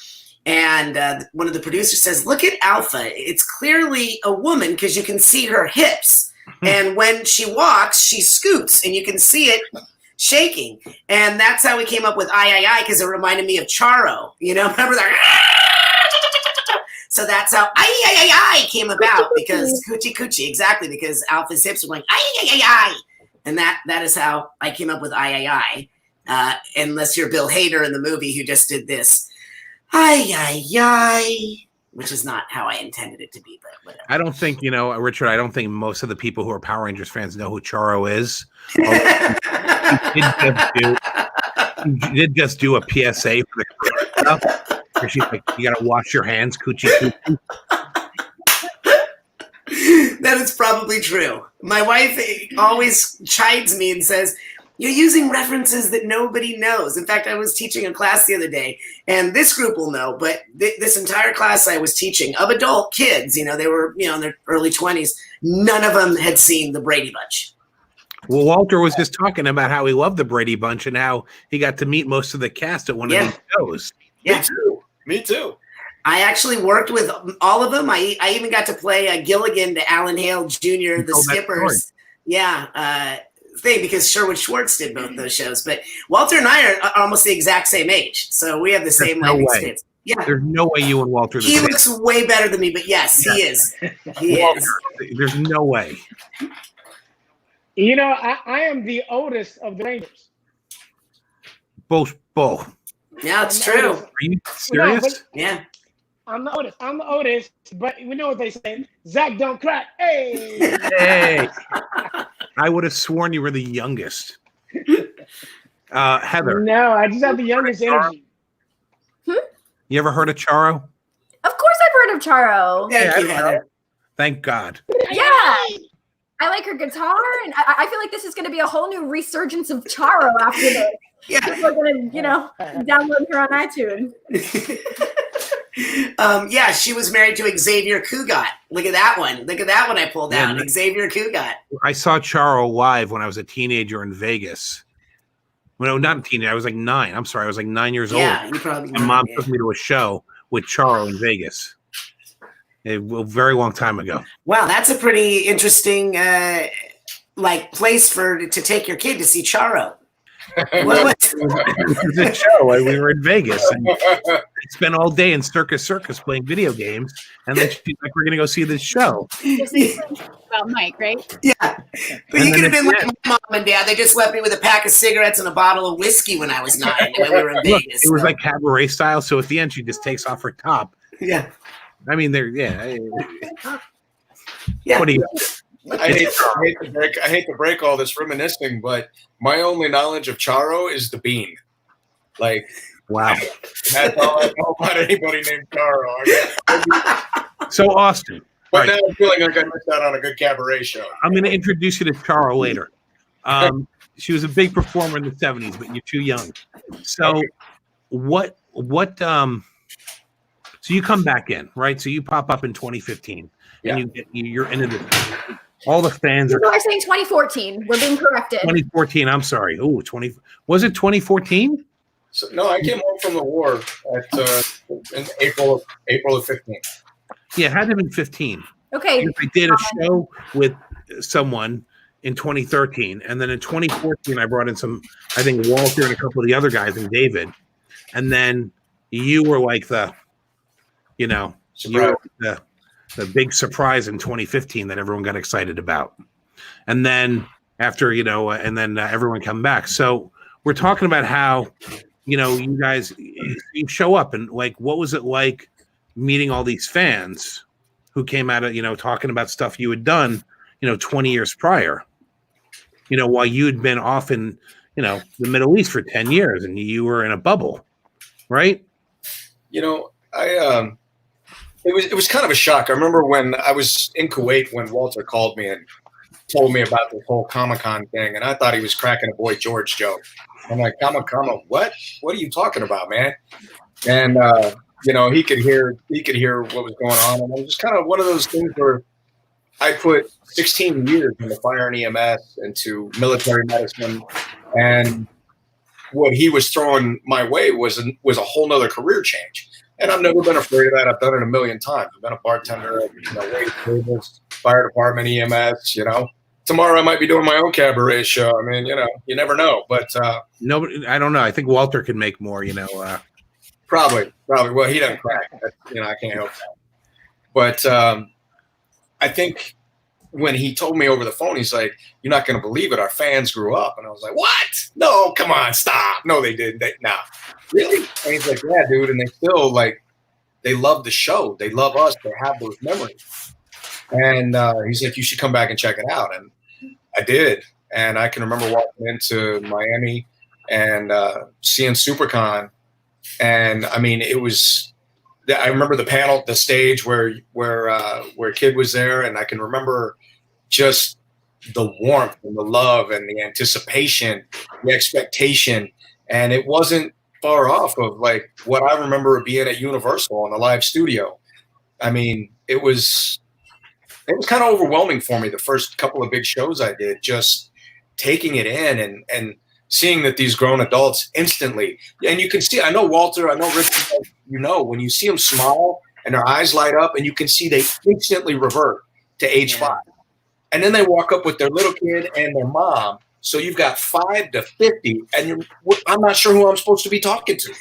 and one of the producers says, "Look at Alpha. It's clearly a woman because you can see her hips, and when she walks, she scoots, and you can see it." Shaking, and that's how we came up with I because it reminded me of Charo. You know, remember that? So that's how I came about, because coochie, exactly, because Alpha's hips are going I. And that is how I came up with I. Unless you're Bill Hader in the movie who just did this I, which is not how I intended it to be, but whatever. I don't think, Richard, I don't think most of the people who are Power Rangers fans know who Charo is. He did just do a PSA for the stuff. Where she's like, you got to wash your hands, coochie. That is probably true. My wife always chides me and says, you're using references that nobody knows. In fact, I was teaching a class the other day, and this group will know, but this entire class I was teaching of adult kids, they were, in their early 20s, none of them had seen the Brady Bunch. Well, Walter was just talking about how he loved the Brady Bunch and how he got to meet most of the cast at one of these shows. Yeah. Me too. I actually worked with all of them. I even got to play Gilligan to Alan Hale Jr., the Skippers. Thing, because Sherwood Schwartz did both those shows. But Walter and I are almost the exact same age, so we have the same life experience. Yeah, there's no way you and Walter. He looks way better than me, but yes, he is. He is. There's no way. I am the oldest of the Rangers. Both. Yeah, it's true. Are you serious? Yeah. I'm the oldest, but we know what they say. Zach don't crack. Hey. Hey. I would have sworn you were the youngest. Heather. No, I just have the youngest energy. You ever heard of Charo? Of course I've heard of Charo. Thank you, Heather. Thank God. Yeah. I like her guitar, and I feel like this is going to be a whole new resurgence of Charo after this. Yeah. People are going to, download her on iTunes. She was married to Xavier Cugat. Look at that one. I pulled out. Xavier Cugat. I saw Charo live when I was a teenager in Vegas. Well, not a teenager. I was like 9. I'm sorry. I was like 9 years old. Yeah, you probably. My mom took me to a show with Charo in Vegas. A very long time ago. Wow, that's a pretty interesting place to take your kid to see Charo. It was a show. We were in Vegas and I spent all day in Circus playing video games, and then she's like, "We're gonna go see this show." About Mike, right? Yeah, but you could have been like my mom and dad. They just left me with a pack of cigarettes and a bottle of whiskey when I was 9. When we were in Vegas. It was like cabaret style. So at the end, she just takes off her top. Yeah. I mean, Yeah. What do you? I hate to break all this reminiscing, but my only knowledge of Charo is the bean. Like, wow, that's all I know about anybody named Charo. So Austin, but now I'm feeling like I missed out on a good cabaret show. I'm going to introduce you to Charo later. She was a big performer in the 70s, but you're too young. So what? So you come back in, right? So you pop up in 2015, and you're into this. All the fans People are saying 2014. We're being corrected. 2014. I'm sorry. Oh, was it 2014? So, no, I came home from the war in April of 15. Yeah, it had to have been 15. Okay. I did a show with someone in 2013, and then in 2014 I brought in I think Walter and a couple of the other guys and David, and then you were like the big surprise in 2015 that everyone got excited about. And then after, everyone come back. So we're talking about how, you guys, you show up and like, what was it like meeting all these fans who came out of, talking about stuff you had done, 20 years prior, while you'd been off in, the Middle East for 10 years and you were in a bubble, right? It was kind of a shock. I remember when I was in Kuwait when Walter called me and told me about this whole Comic-Con thing, and I thought he was cracking a Boy George joke. I'm like, Comic-Con, what? What are you talking about, man? And he could hear what was going on, and it was kind of one of those things where I put 16 years into fire and EMS, into military medicine, and what he was throwing my way was a whole nother career change. And I've never been afraid of that. I've done it a million times. I've been a bartender, wait tables, fire department, EMS. Tomorrow I might be doing my own cabaret show. I mean, you never know. But nobody, I don't know. I think Walter can make more. Probably. Well, he doesn't crack. I can't help that. But I think when he told me over the phone, he's like, "You're not going to believe it. Our fans grew up." And I was like, "What? No, come on, stop. No, they didn't. Nah, really?" And he's like, "Yeah, dude." And they still they love the show. They love us. They have those memories. And he's like, "You should come back and check it out." And I did. And I can remember walking into Miami and seeing SuperCon. And I mean, it was. I remember the panel, the stage where Kid was there, and I can remember just the warmth and the love and the anticipation, the expectation, and it wasn't far off of like what I remember being at Universal in the live studio. I mean, it was kind of overwhelming for me the first couple of big shows I did, just taking it in and seeing that these grown adults instantly, and you can see, I know Walter, I know Rich, when you see them smile and their eyes light up and you can see they instantly revert to age 5. And then they walk up with their little kid and their mom. So you've got 5 to 50 and I'm not sure who I'm supposed to be talking to.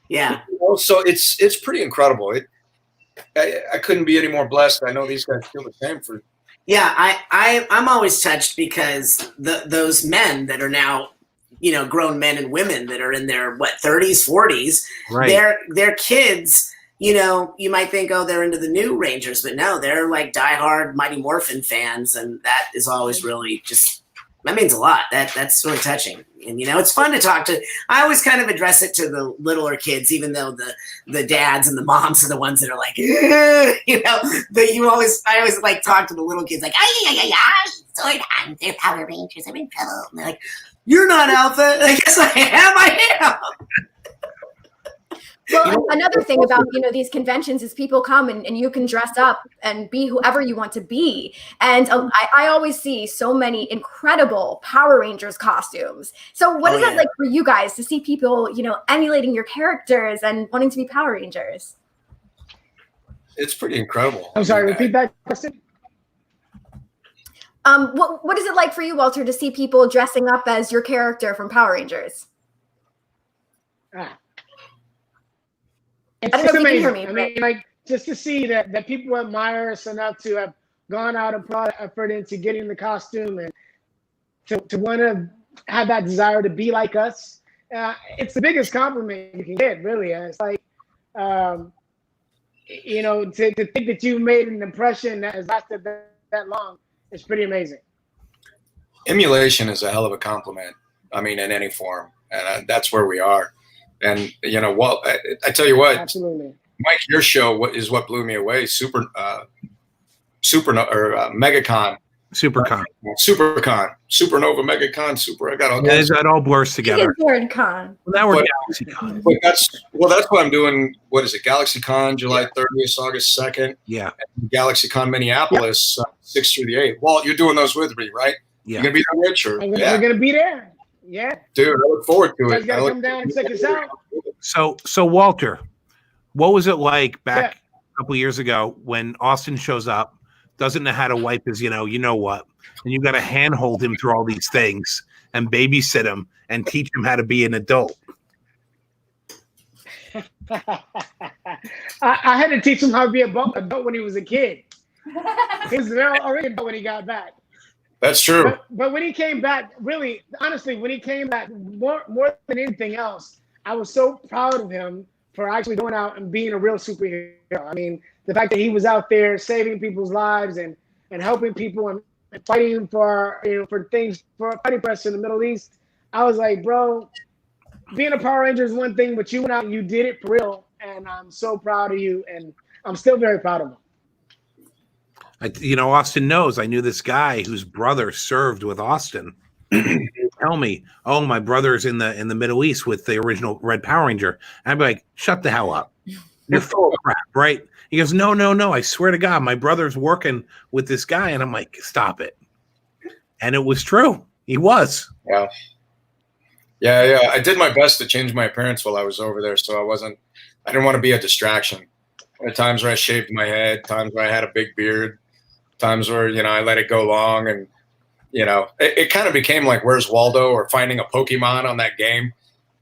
Yeah. So it's pretty incredible. I couldn't be any more blessed. I know these guys feel the same for. Yeah, I'm always touched because those men that are now, grown men and women that are in their 30s, 40s, right. They're kids. You might think, oh, they're into the new Rangers, but no, they're like diehard Mighty Morphin fans, and that is always really that means a lot. That's really touching. And it's fun to talk to. I always kind of address it to the littler kids, even though the dads and the moms are the ones that are like, I always like talk to the little kids like, Sorek, they're Power Rangers, I'm in trouble. And they're like, you're not Alpha. I guess I am. Well, another thing about these conventions is people come and you can dress up and be whoever you want to be. And I always see so many incredible Power Rangers costumes. So what is that like for you guys to see people, emulating your characters and wanting to be Power Rangers? It's pretty incredible. I'm sorry, repeat that question. What is it like for you, Walter, to see people dressing up as your character from Power Rangers? It's amazing. I mean, like, just to see that people admire us enough to have gone out and put effort into getting the costume and to want to have that desire to be like us. It's the biggest compliment you can get, really. It's like, to think that you made an impression that has lasted that long is pretty amazing. Emulation is a hell of a compliment. I mean, in any form, and that's where we are. And I tell you what, absolutely, Mike, your show is what blew me away. MegaCon, Supernova, MegaCon, I got all kinds. That all blurs together. Con. Well, now we're GalaxyCon. That's what I'm doing. What is it? GalaxyCon, July 30th, August 2nd. Yeah. And GalaxyCon Minneapolis, 6th through the 8th. Walt, you're doing those with me, right? Yeah. You're gonna be there, Rich? We're gonna be there. Yeah, dude, I look forward to it. You gotta come down and check us out. So Walter, what was it like back a couple of years ago when Austin shows up, doesn't know how to wipe his, you know what, and you got to handhold him through all these things and babysit him and teach him how to be an adult? I had to teach him how to be an adult when he was a kid. He was already adult when he got back. That's true. But when he came back, really, honestly, when he came back, more than anything else, I was so proud of him for actually going out and being a real superhero. I mean, the fact that he was out there saving people's lives and helping people and fighting for things, for fighting for us in the Middle East. I was like, bro, being a Power Ranger is one thing, but you went out and you did it for real, and I'm so proud of you, and I'm still very proud of him. Austin knows I knew this guy whose brother served with Austin. Tell me, oh, my brother's in the Middle East with the original Red Power Ranger. And I'd be like, shut the hell up. You're full of crap, right? He goes, no. I swear to God, my brother's working with this guy. And I'm like, stop it. And it was true. He was. Yeah. I did my best to change my appearance while I was over there. So I didn't want to be a distraction. There were times where I shaved my head, times where I had a big beard, times where, I let it go long. And, it kind of became like Where's Waldo or finding a Pokemon on that game.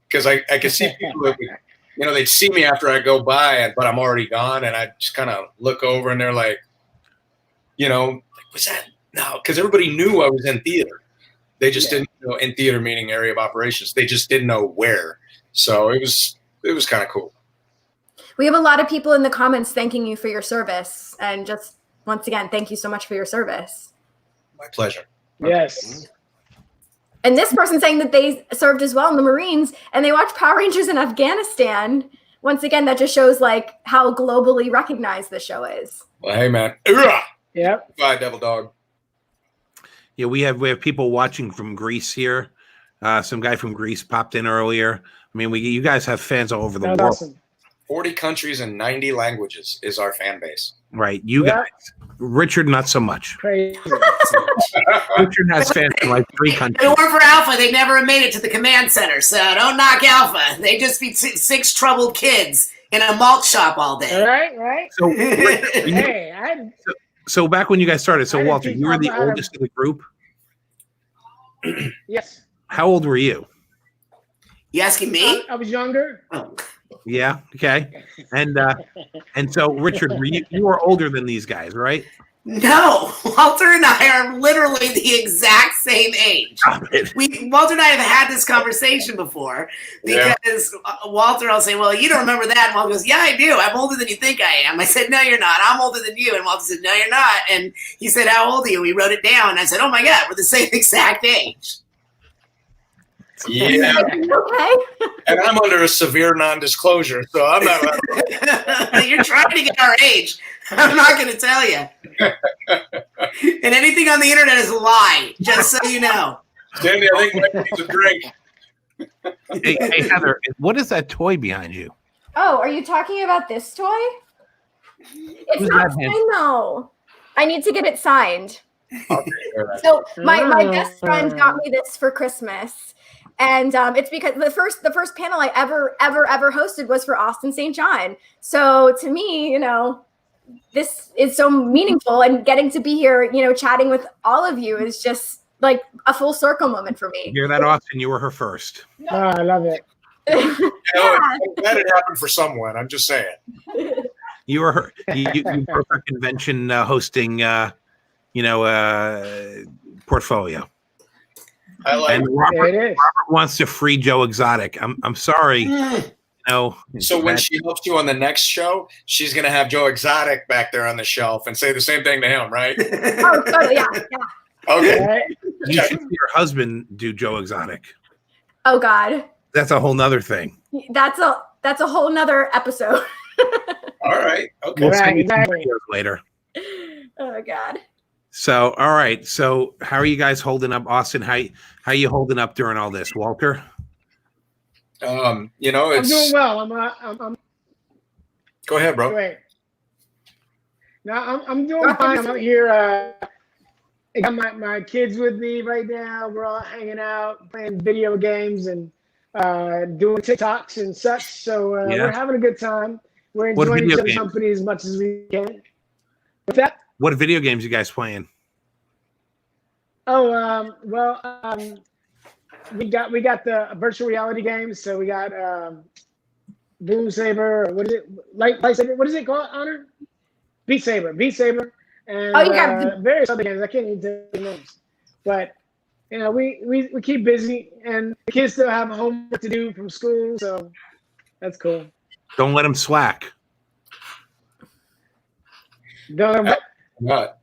Because I could see people they'd see me after I go by, but I'm already gone, and I just kind of look over, and they're like, was that? No, because everybody knew I was in theater. They just didn't know, in theater meaning area of operations. They just didn't know where. So it was kind of cool. We have a lot of people in the comments thanking you for your service, and just once again, thank you so much for your service. My pleasure. Yes. And this person saying that they served as well in the Marines and they watched Power Rangers in Afghanistan. Once again, that just shows like how globally recognized the show is. Well, hey man. Yep. Bye, Devil Dog. Yeah, we have people watching from Greece here. Some guy from Greece popped in earlier. I mean, you guys have fans all over the world. Awesome. 40 countries and 90 languages is our fan base. Right. You guys. Richard, not so much. Crazy. Richard has fans in like 3 If countries. it weren't for Alpha, they never have made it to the command center. So don't knock Alpha. They just be 6 troubled kids in a malt shop all day. Right. So, Hey, so back when you guys started, so I didn't Walter, think you were the Alpha had oldest of the group. yes. How old were you? You asking me? I was younger. Oh. Yeah. Okay. And so Richard, you were older than these guys, right? No, Walter and I are literally the exact same age. Walter and I have had this conversation before because Walter, I'll say, well, you don't remember that. And Walter goes, yeah, I do. I'm older than you think I am. I said, no, you're not. I'm older than you. And Walter said, no, you're not. And he said, how old are you? We wrote it down. And I said, oh my God, we're the same exact age. Yeah. Okay. And I'm under a severe non-disclosure, so I'm not. You're trying to get our age. I'm not going to tell you. And anything on the internet is a lie, just so you know. Sandy, I think Mike needs a drink. Hey, Heather, what is that toy behind you? Oh, are you talking about this toy? It's Who's not that hand? signed though. I need to get it signed. Okay, all right. So my best friend got me this for Christmas. And it's because the first panel I ever hosted was for Austin St. John. So to me, this is so meaningful, and getting to be here, chatting with all of you is just like a full circle moment for me. Hear that, Austin? You were her first. Oh, I love it. I'm glad it happened for someone. I'm just saying. You were her. You were her convention hosting, portfolio. I like. And There it is. Robert wants to free Joe Exotic. I'm sorry. No. So when she helps you on the next show, she's gonna have Joe Exotic back there on the shelf and say the same thing to him, right? Oh, totally, yeah. Okay. Right? You should see your husband do Joe Exotic. Oh God, That's a whole nother thing. that's a whole nother episode. All right. Okay. We'll Right, send you some exactly. videos later. Oh God. So, all right. So, how are you guys holding up, Austin? How you holding up during all this, Walter? It's. I'm doing well. I'm Go ahead, bro. great. No, I'm doing fine. I'm out here. I got my kids with me right now. We're all hanging out, playing video games, and doing TikToks and such. So we're having a good time. We're What enjoying each video other's games? company as much as we can. What's that? What video games you guys playing? Oh, we got the virtual reality games. So we got Boom Saber. What is it? Lightsaber. What is it called? Honor? Beat Saber. And You got various other games. I can't even tell the names. But we keep busy, and the kids still have homework to do from school, so that's cool. Don't let them slack. Don't What?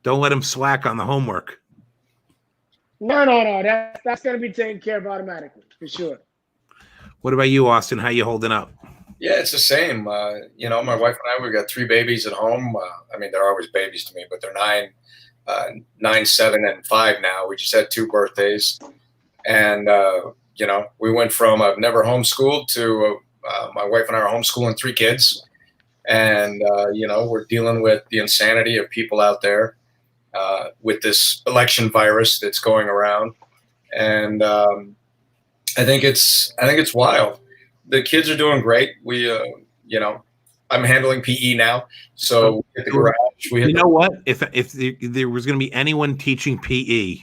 Don't let them slack on the homework. No. That's gonna be taken care of automatically for sure. What about you, Austin? How you holding up? Yeah, it's the same. My wife and I, we've got 3 babies at home. They're always babies to me, but they're 9, 7, and 5 now. We just had 2 birthdays. And, we went from I've never homeschooled to my wife and I are homeschooling 3 kids. And, we're dealing with the insanity of people out there with this election virus that's going around. And I think it's wild. The kids are doing great. We, I'm handling PE now. So at the garage, You know what? If there was going to be anyone teaching PE,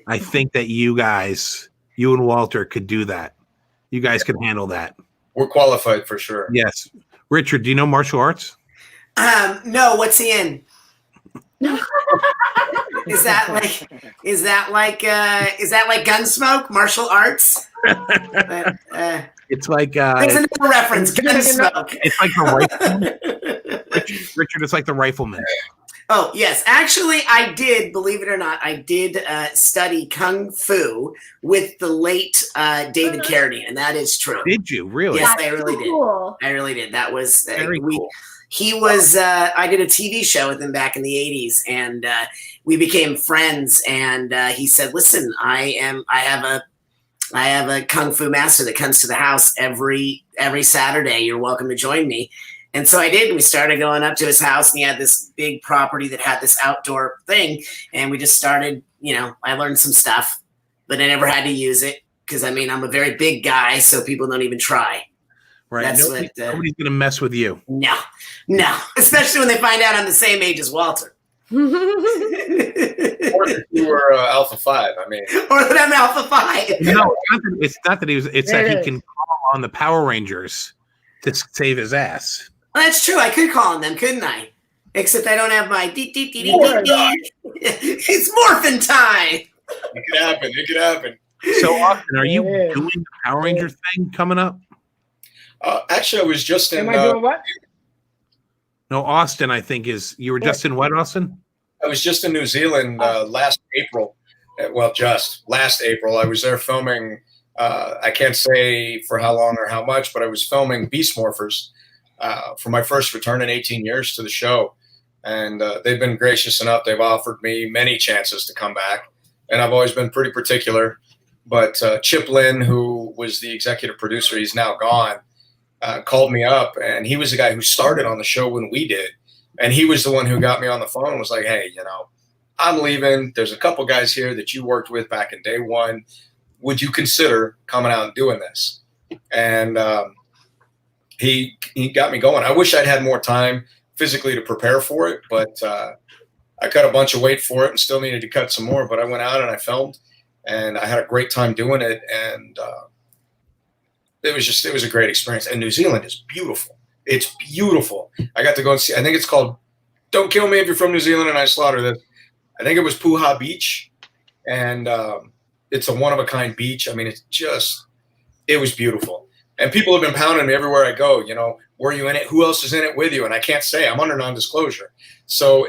I think that you and Walter could do that. You guys could handle that. We're qualified for sure. Yes. Richard, do you know martial arts? No, what's he in? Is that like Gunsmoke, martial arts? It's like there's another reference, Gunsmoke. It's like the rifleman. Richard, it's like the rifleman. Oh yes, actually, I did. Believe it or not, I did study kung fu with the late David Carradine, and that is true. Did you really? Yes, That's I really cool. did. I really did. That was Very cool. He was. I did a TV show with him back in the '80s, and we became friends. And he said, "Listen, I have a kung fu master that comes to the house every Saturday. You're welcome to join me." And so I did. We started going up to his house, and he had this big property that had this outdoor thing. And we just started, I learned some stuff, but I never had to use it because, I'm a very big guy, so people don't even try. Right. That's Nobody's going to mess with you. No. Especially when they find out I'm the same age as Walter. Or that you were Alpha 5. Or that I'm Alpha 5. No, it's not that he was. It's that he can call on the Power Rangers to save his ass. Well, that's true. I could call on them, couldn't I? Except I don't have my It's morphin' time. It could happen. So, Austin, are you doing the Power Ranger thing coming up? Actually, I was just in. Am I doing what? No, Austin, I think you were just in what, Austin? I was just in New Zealand last April. Just last April. I was there filming. I can't say for how long or how much, but I was filming Beast Morphers for my first return in 18 years to the show. And they've been gracious enough. They've offered me many chances to come back. And I've always been pretty particular. But Chip Lynn, who was the executive producer, he's now gone, called me up. And he was the guy who started on the show when we did. And he was the one who got me on the phone and was like, hey, I'm leaving. There's a couple guys here that you worked with back in day one. Would you consider coming out and doing this? And he got me going. I wish I'd had more time physically to prepare for it, but I cut a bunch of weight for it and still needed to cut some more. But I went out and I filmed, and I had a great time doing it. And it was a great experience. And New Zealand is beautiful. It's beautiful. I got to go and see, I think it's called, don't kill me if you're from New Zealand and I slaughter this. I think it was Puha Beach. And it's a one-of-a-kind beach. It was beautiful. And people have been pounding me everywhere I go, were you in it? Who else is in it with you? And I can't say. I'm under non-disclosure. So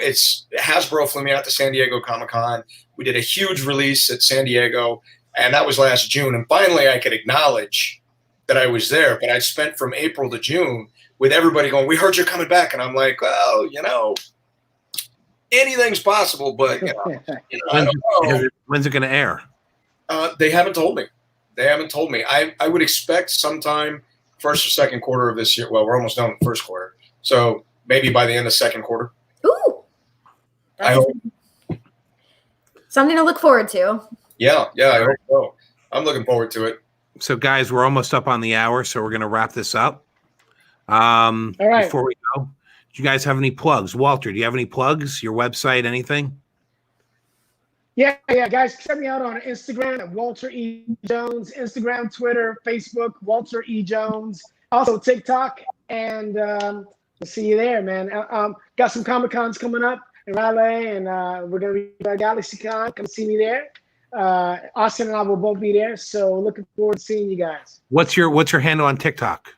Hasbro flew me out to San Diego Comic-Con. We did a huge release at San Diego, and that was last June. And finally I could acknowledge that I was there. But I spent from April to June with everybody going, we heard you're coming back. And I'm like, well, anything's possible, but I don't know. When's it going to air? They haven't told me. I would expect sometime first or second quarter of this year. Well, we're almost done with the first quarter. So maybe by the end of second quarter. Ooh. I hope. Something to look forward to. Yeah, I hope so. I'm looking forward to it. So, guys, we're almost up on the hour, so we're going to wrap this up. All right. Before we go, do you guys have any plugs? Walter, do you have any plugs? Your website, anything? Yeah, guys, check me out on Instagram at Walter E. Jones, Instagram, Twitter, Facebook, Walter E. Jones, also TikTok, and we'll see you there, man. Got some Comic-Cons coming up in Raleigh, and we're going to be at GalaxyCon. Come see me there. Austin and I will both be there, so looking forward to seeing you guys. What's your handle on TikTok?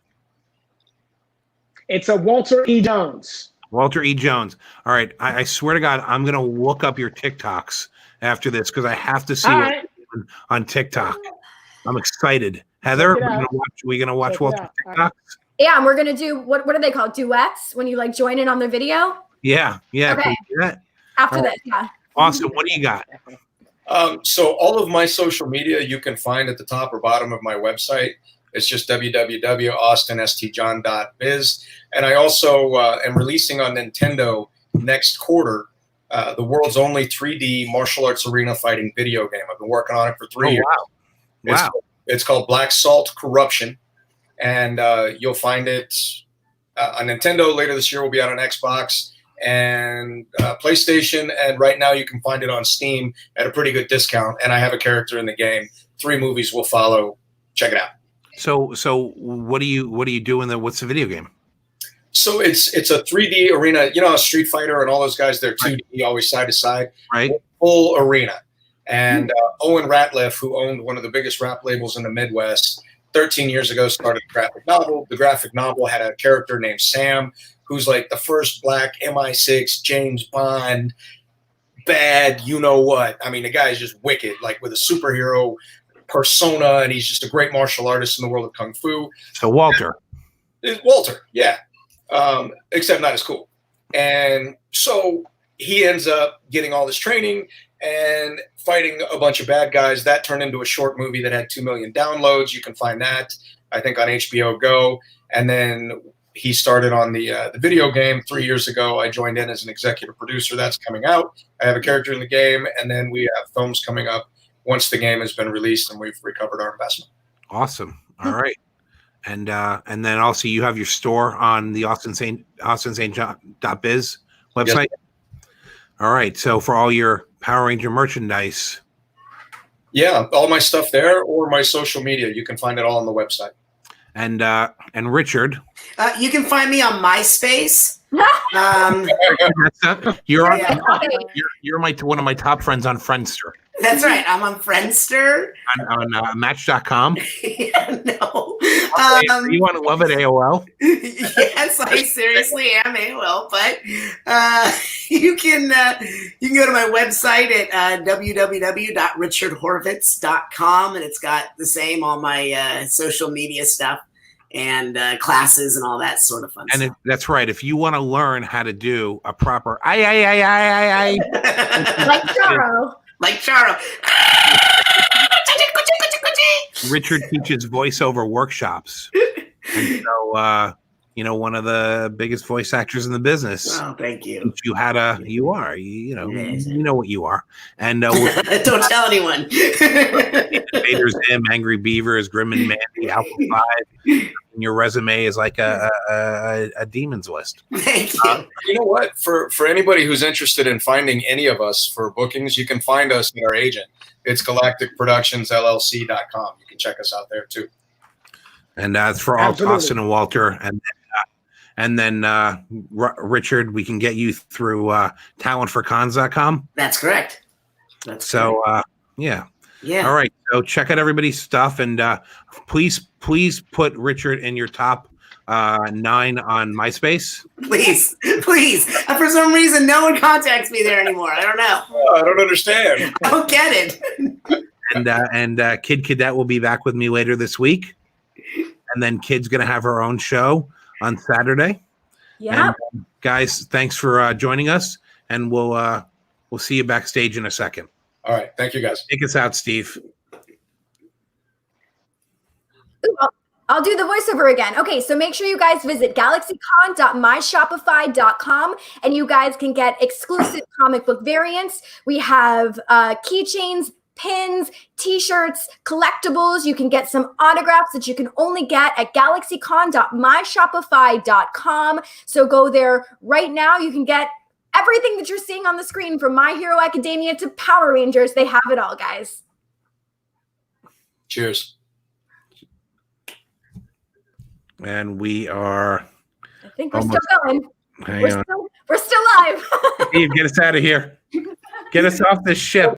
It's a Walter E. Jones. Walter E. Jones. All right, I swear to God, I'm going to look up your TikToks after this because I have to see what you're doing on TikTok. I'm excited. Heather, we're gonna watch Walter's TikToks. Yeah, and we're gonna do what are they called? Duets when you join in on the video? Yeah. Okay. Can we do that? After this, yeah. Awesome. What do you got? So all of my social media you can find at the top or bottom of my website. It's just www.austinstjohn.biz. And I also am releasing on Nintendo next quarter the world's only 3D martial arts arena fighting video game. I've been working on it for 3 years. Wow. It's called Black Salt Corruption. And you'll find it on Nintendo. Later this year will be out on Xbox and PlayStation. And right now you can find it on Steam at a pretty good discount. And I have a character in the game. 3 movies will follow. Check it out. So what do you do in the what's the video game? So it's a 3D arena. You know, Street Fighter and all those guys, they're 2D, always side to side. Right. Full arena. And Owen Ratliff, who owned one of the biggest rap labels in the Midwest, 13 years ago started a graphic novel. The graphic novel had a character named Sam, who's like the first black MI6 James Bond, bad, you know what. I mean, the guy is just wicked, like with a superhero persona, and he's just a great martial artist in the world of Kung Fu. So Walter, yeah. Except not as cool. And so he ends up getting all this training and fighting a bunch of bad guys. That turned into a short movie that had 2 million downloads. You can find that, I think, on HBO Go. And then he started on the video game 3 years ago. I joined in as an executive producer. That's coming out. I have a character in the game, and then we have films coming up once the game has been released and we've recovered our investment. Awesome. All right. And then also you have your store on the AustinSt.biz website. Yes. All right. So for all your Power Ranger merchandise. Yeah, all my stuff there or my social media. You can find it all on the website. And Richard. You can find me on MySpace. You're one of my top friends on Friendster. That's right. I'm on Friendster. On Match.com. No. You want to love it, AOL? Yes, I seriously am AOL. But you can go to my website at www.richardhorvitz.com, and it's got the same all my social media stuff and classes and all that sort of fun stuff. That's right. If you want to learn how to do a proper I Like Charo. Like Charo. Richard teaches voiceover workshops. And so, one of the biggest voice actors in the business. Oh, thank you. You know what you are. And don't tell anyone. Invaders Zim, Angry Beavers, Grim and Mandy, Alpha 5. And your resume is like a demon's list. Thank you. You know what? For anybody who's interested in finding any of us for bookings, you can find us at our agent. It's galacticproductionsllc.com. You can check us out there too. And that's for all Austin and Walter. And then Richard, we can get you through talentforcons.com. That's correct. Yeah. Yeah. All right. So check out everybody's stuff, and please put Richard in your top 9 on MySpace. Please. For some reason, no one contacts me there anymore. I don't know. Oh, I don't understand. I don't get it. And Kid Cadet will be back with me later this week, and then Kid's gonna have her own show on Saturday. Yeah. And, guys, thanks for joining us, and we'll see you backstage in a second. All right. Thank you, guys. Take us out, Steve. I'll do the voiceover again. Okay, so make sure you guys visit galaxycon.myshopify.com, and you guys can get exclusive comic book variants. We have keychains, pins, t-shirts, collectibles. You can get some autographs that you can only get at galaxycon.myshopify.com. So go there right now. You can get everything that you're seeing on the screen, from My Hero Academia to Power Rangers. They have it all, guys. Cheers. And we are. I think we're still going. We're still live. Steve, get us out of here. Get us off this ship.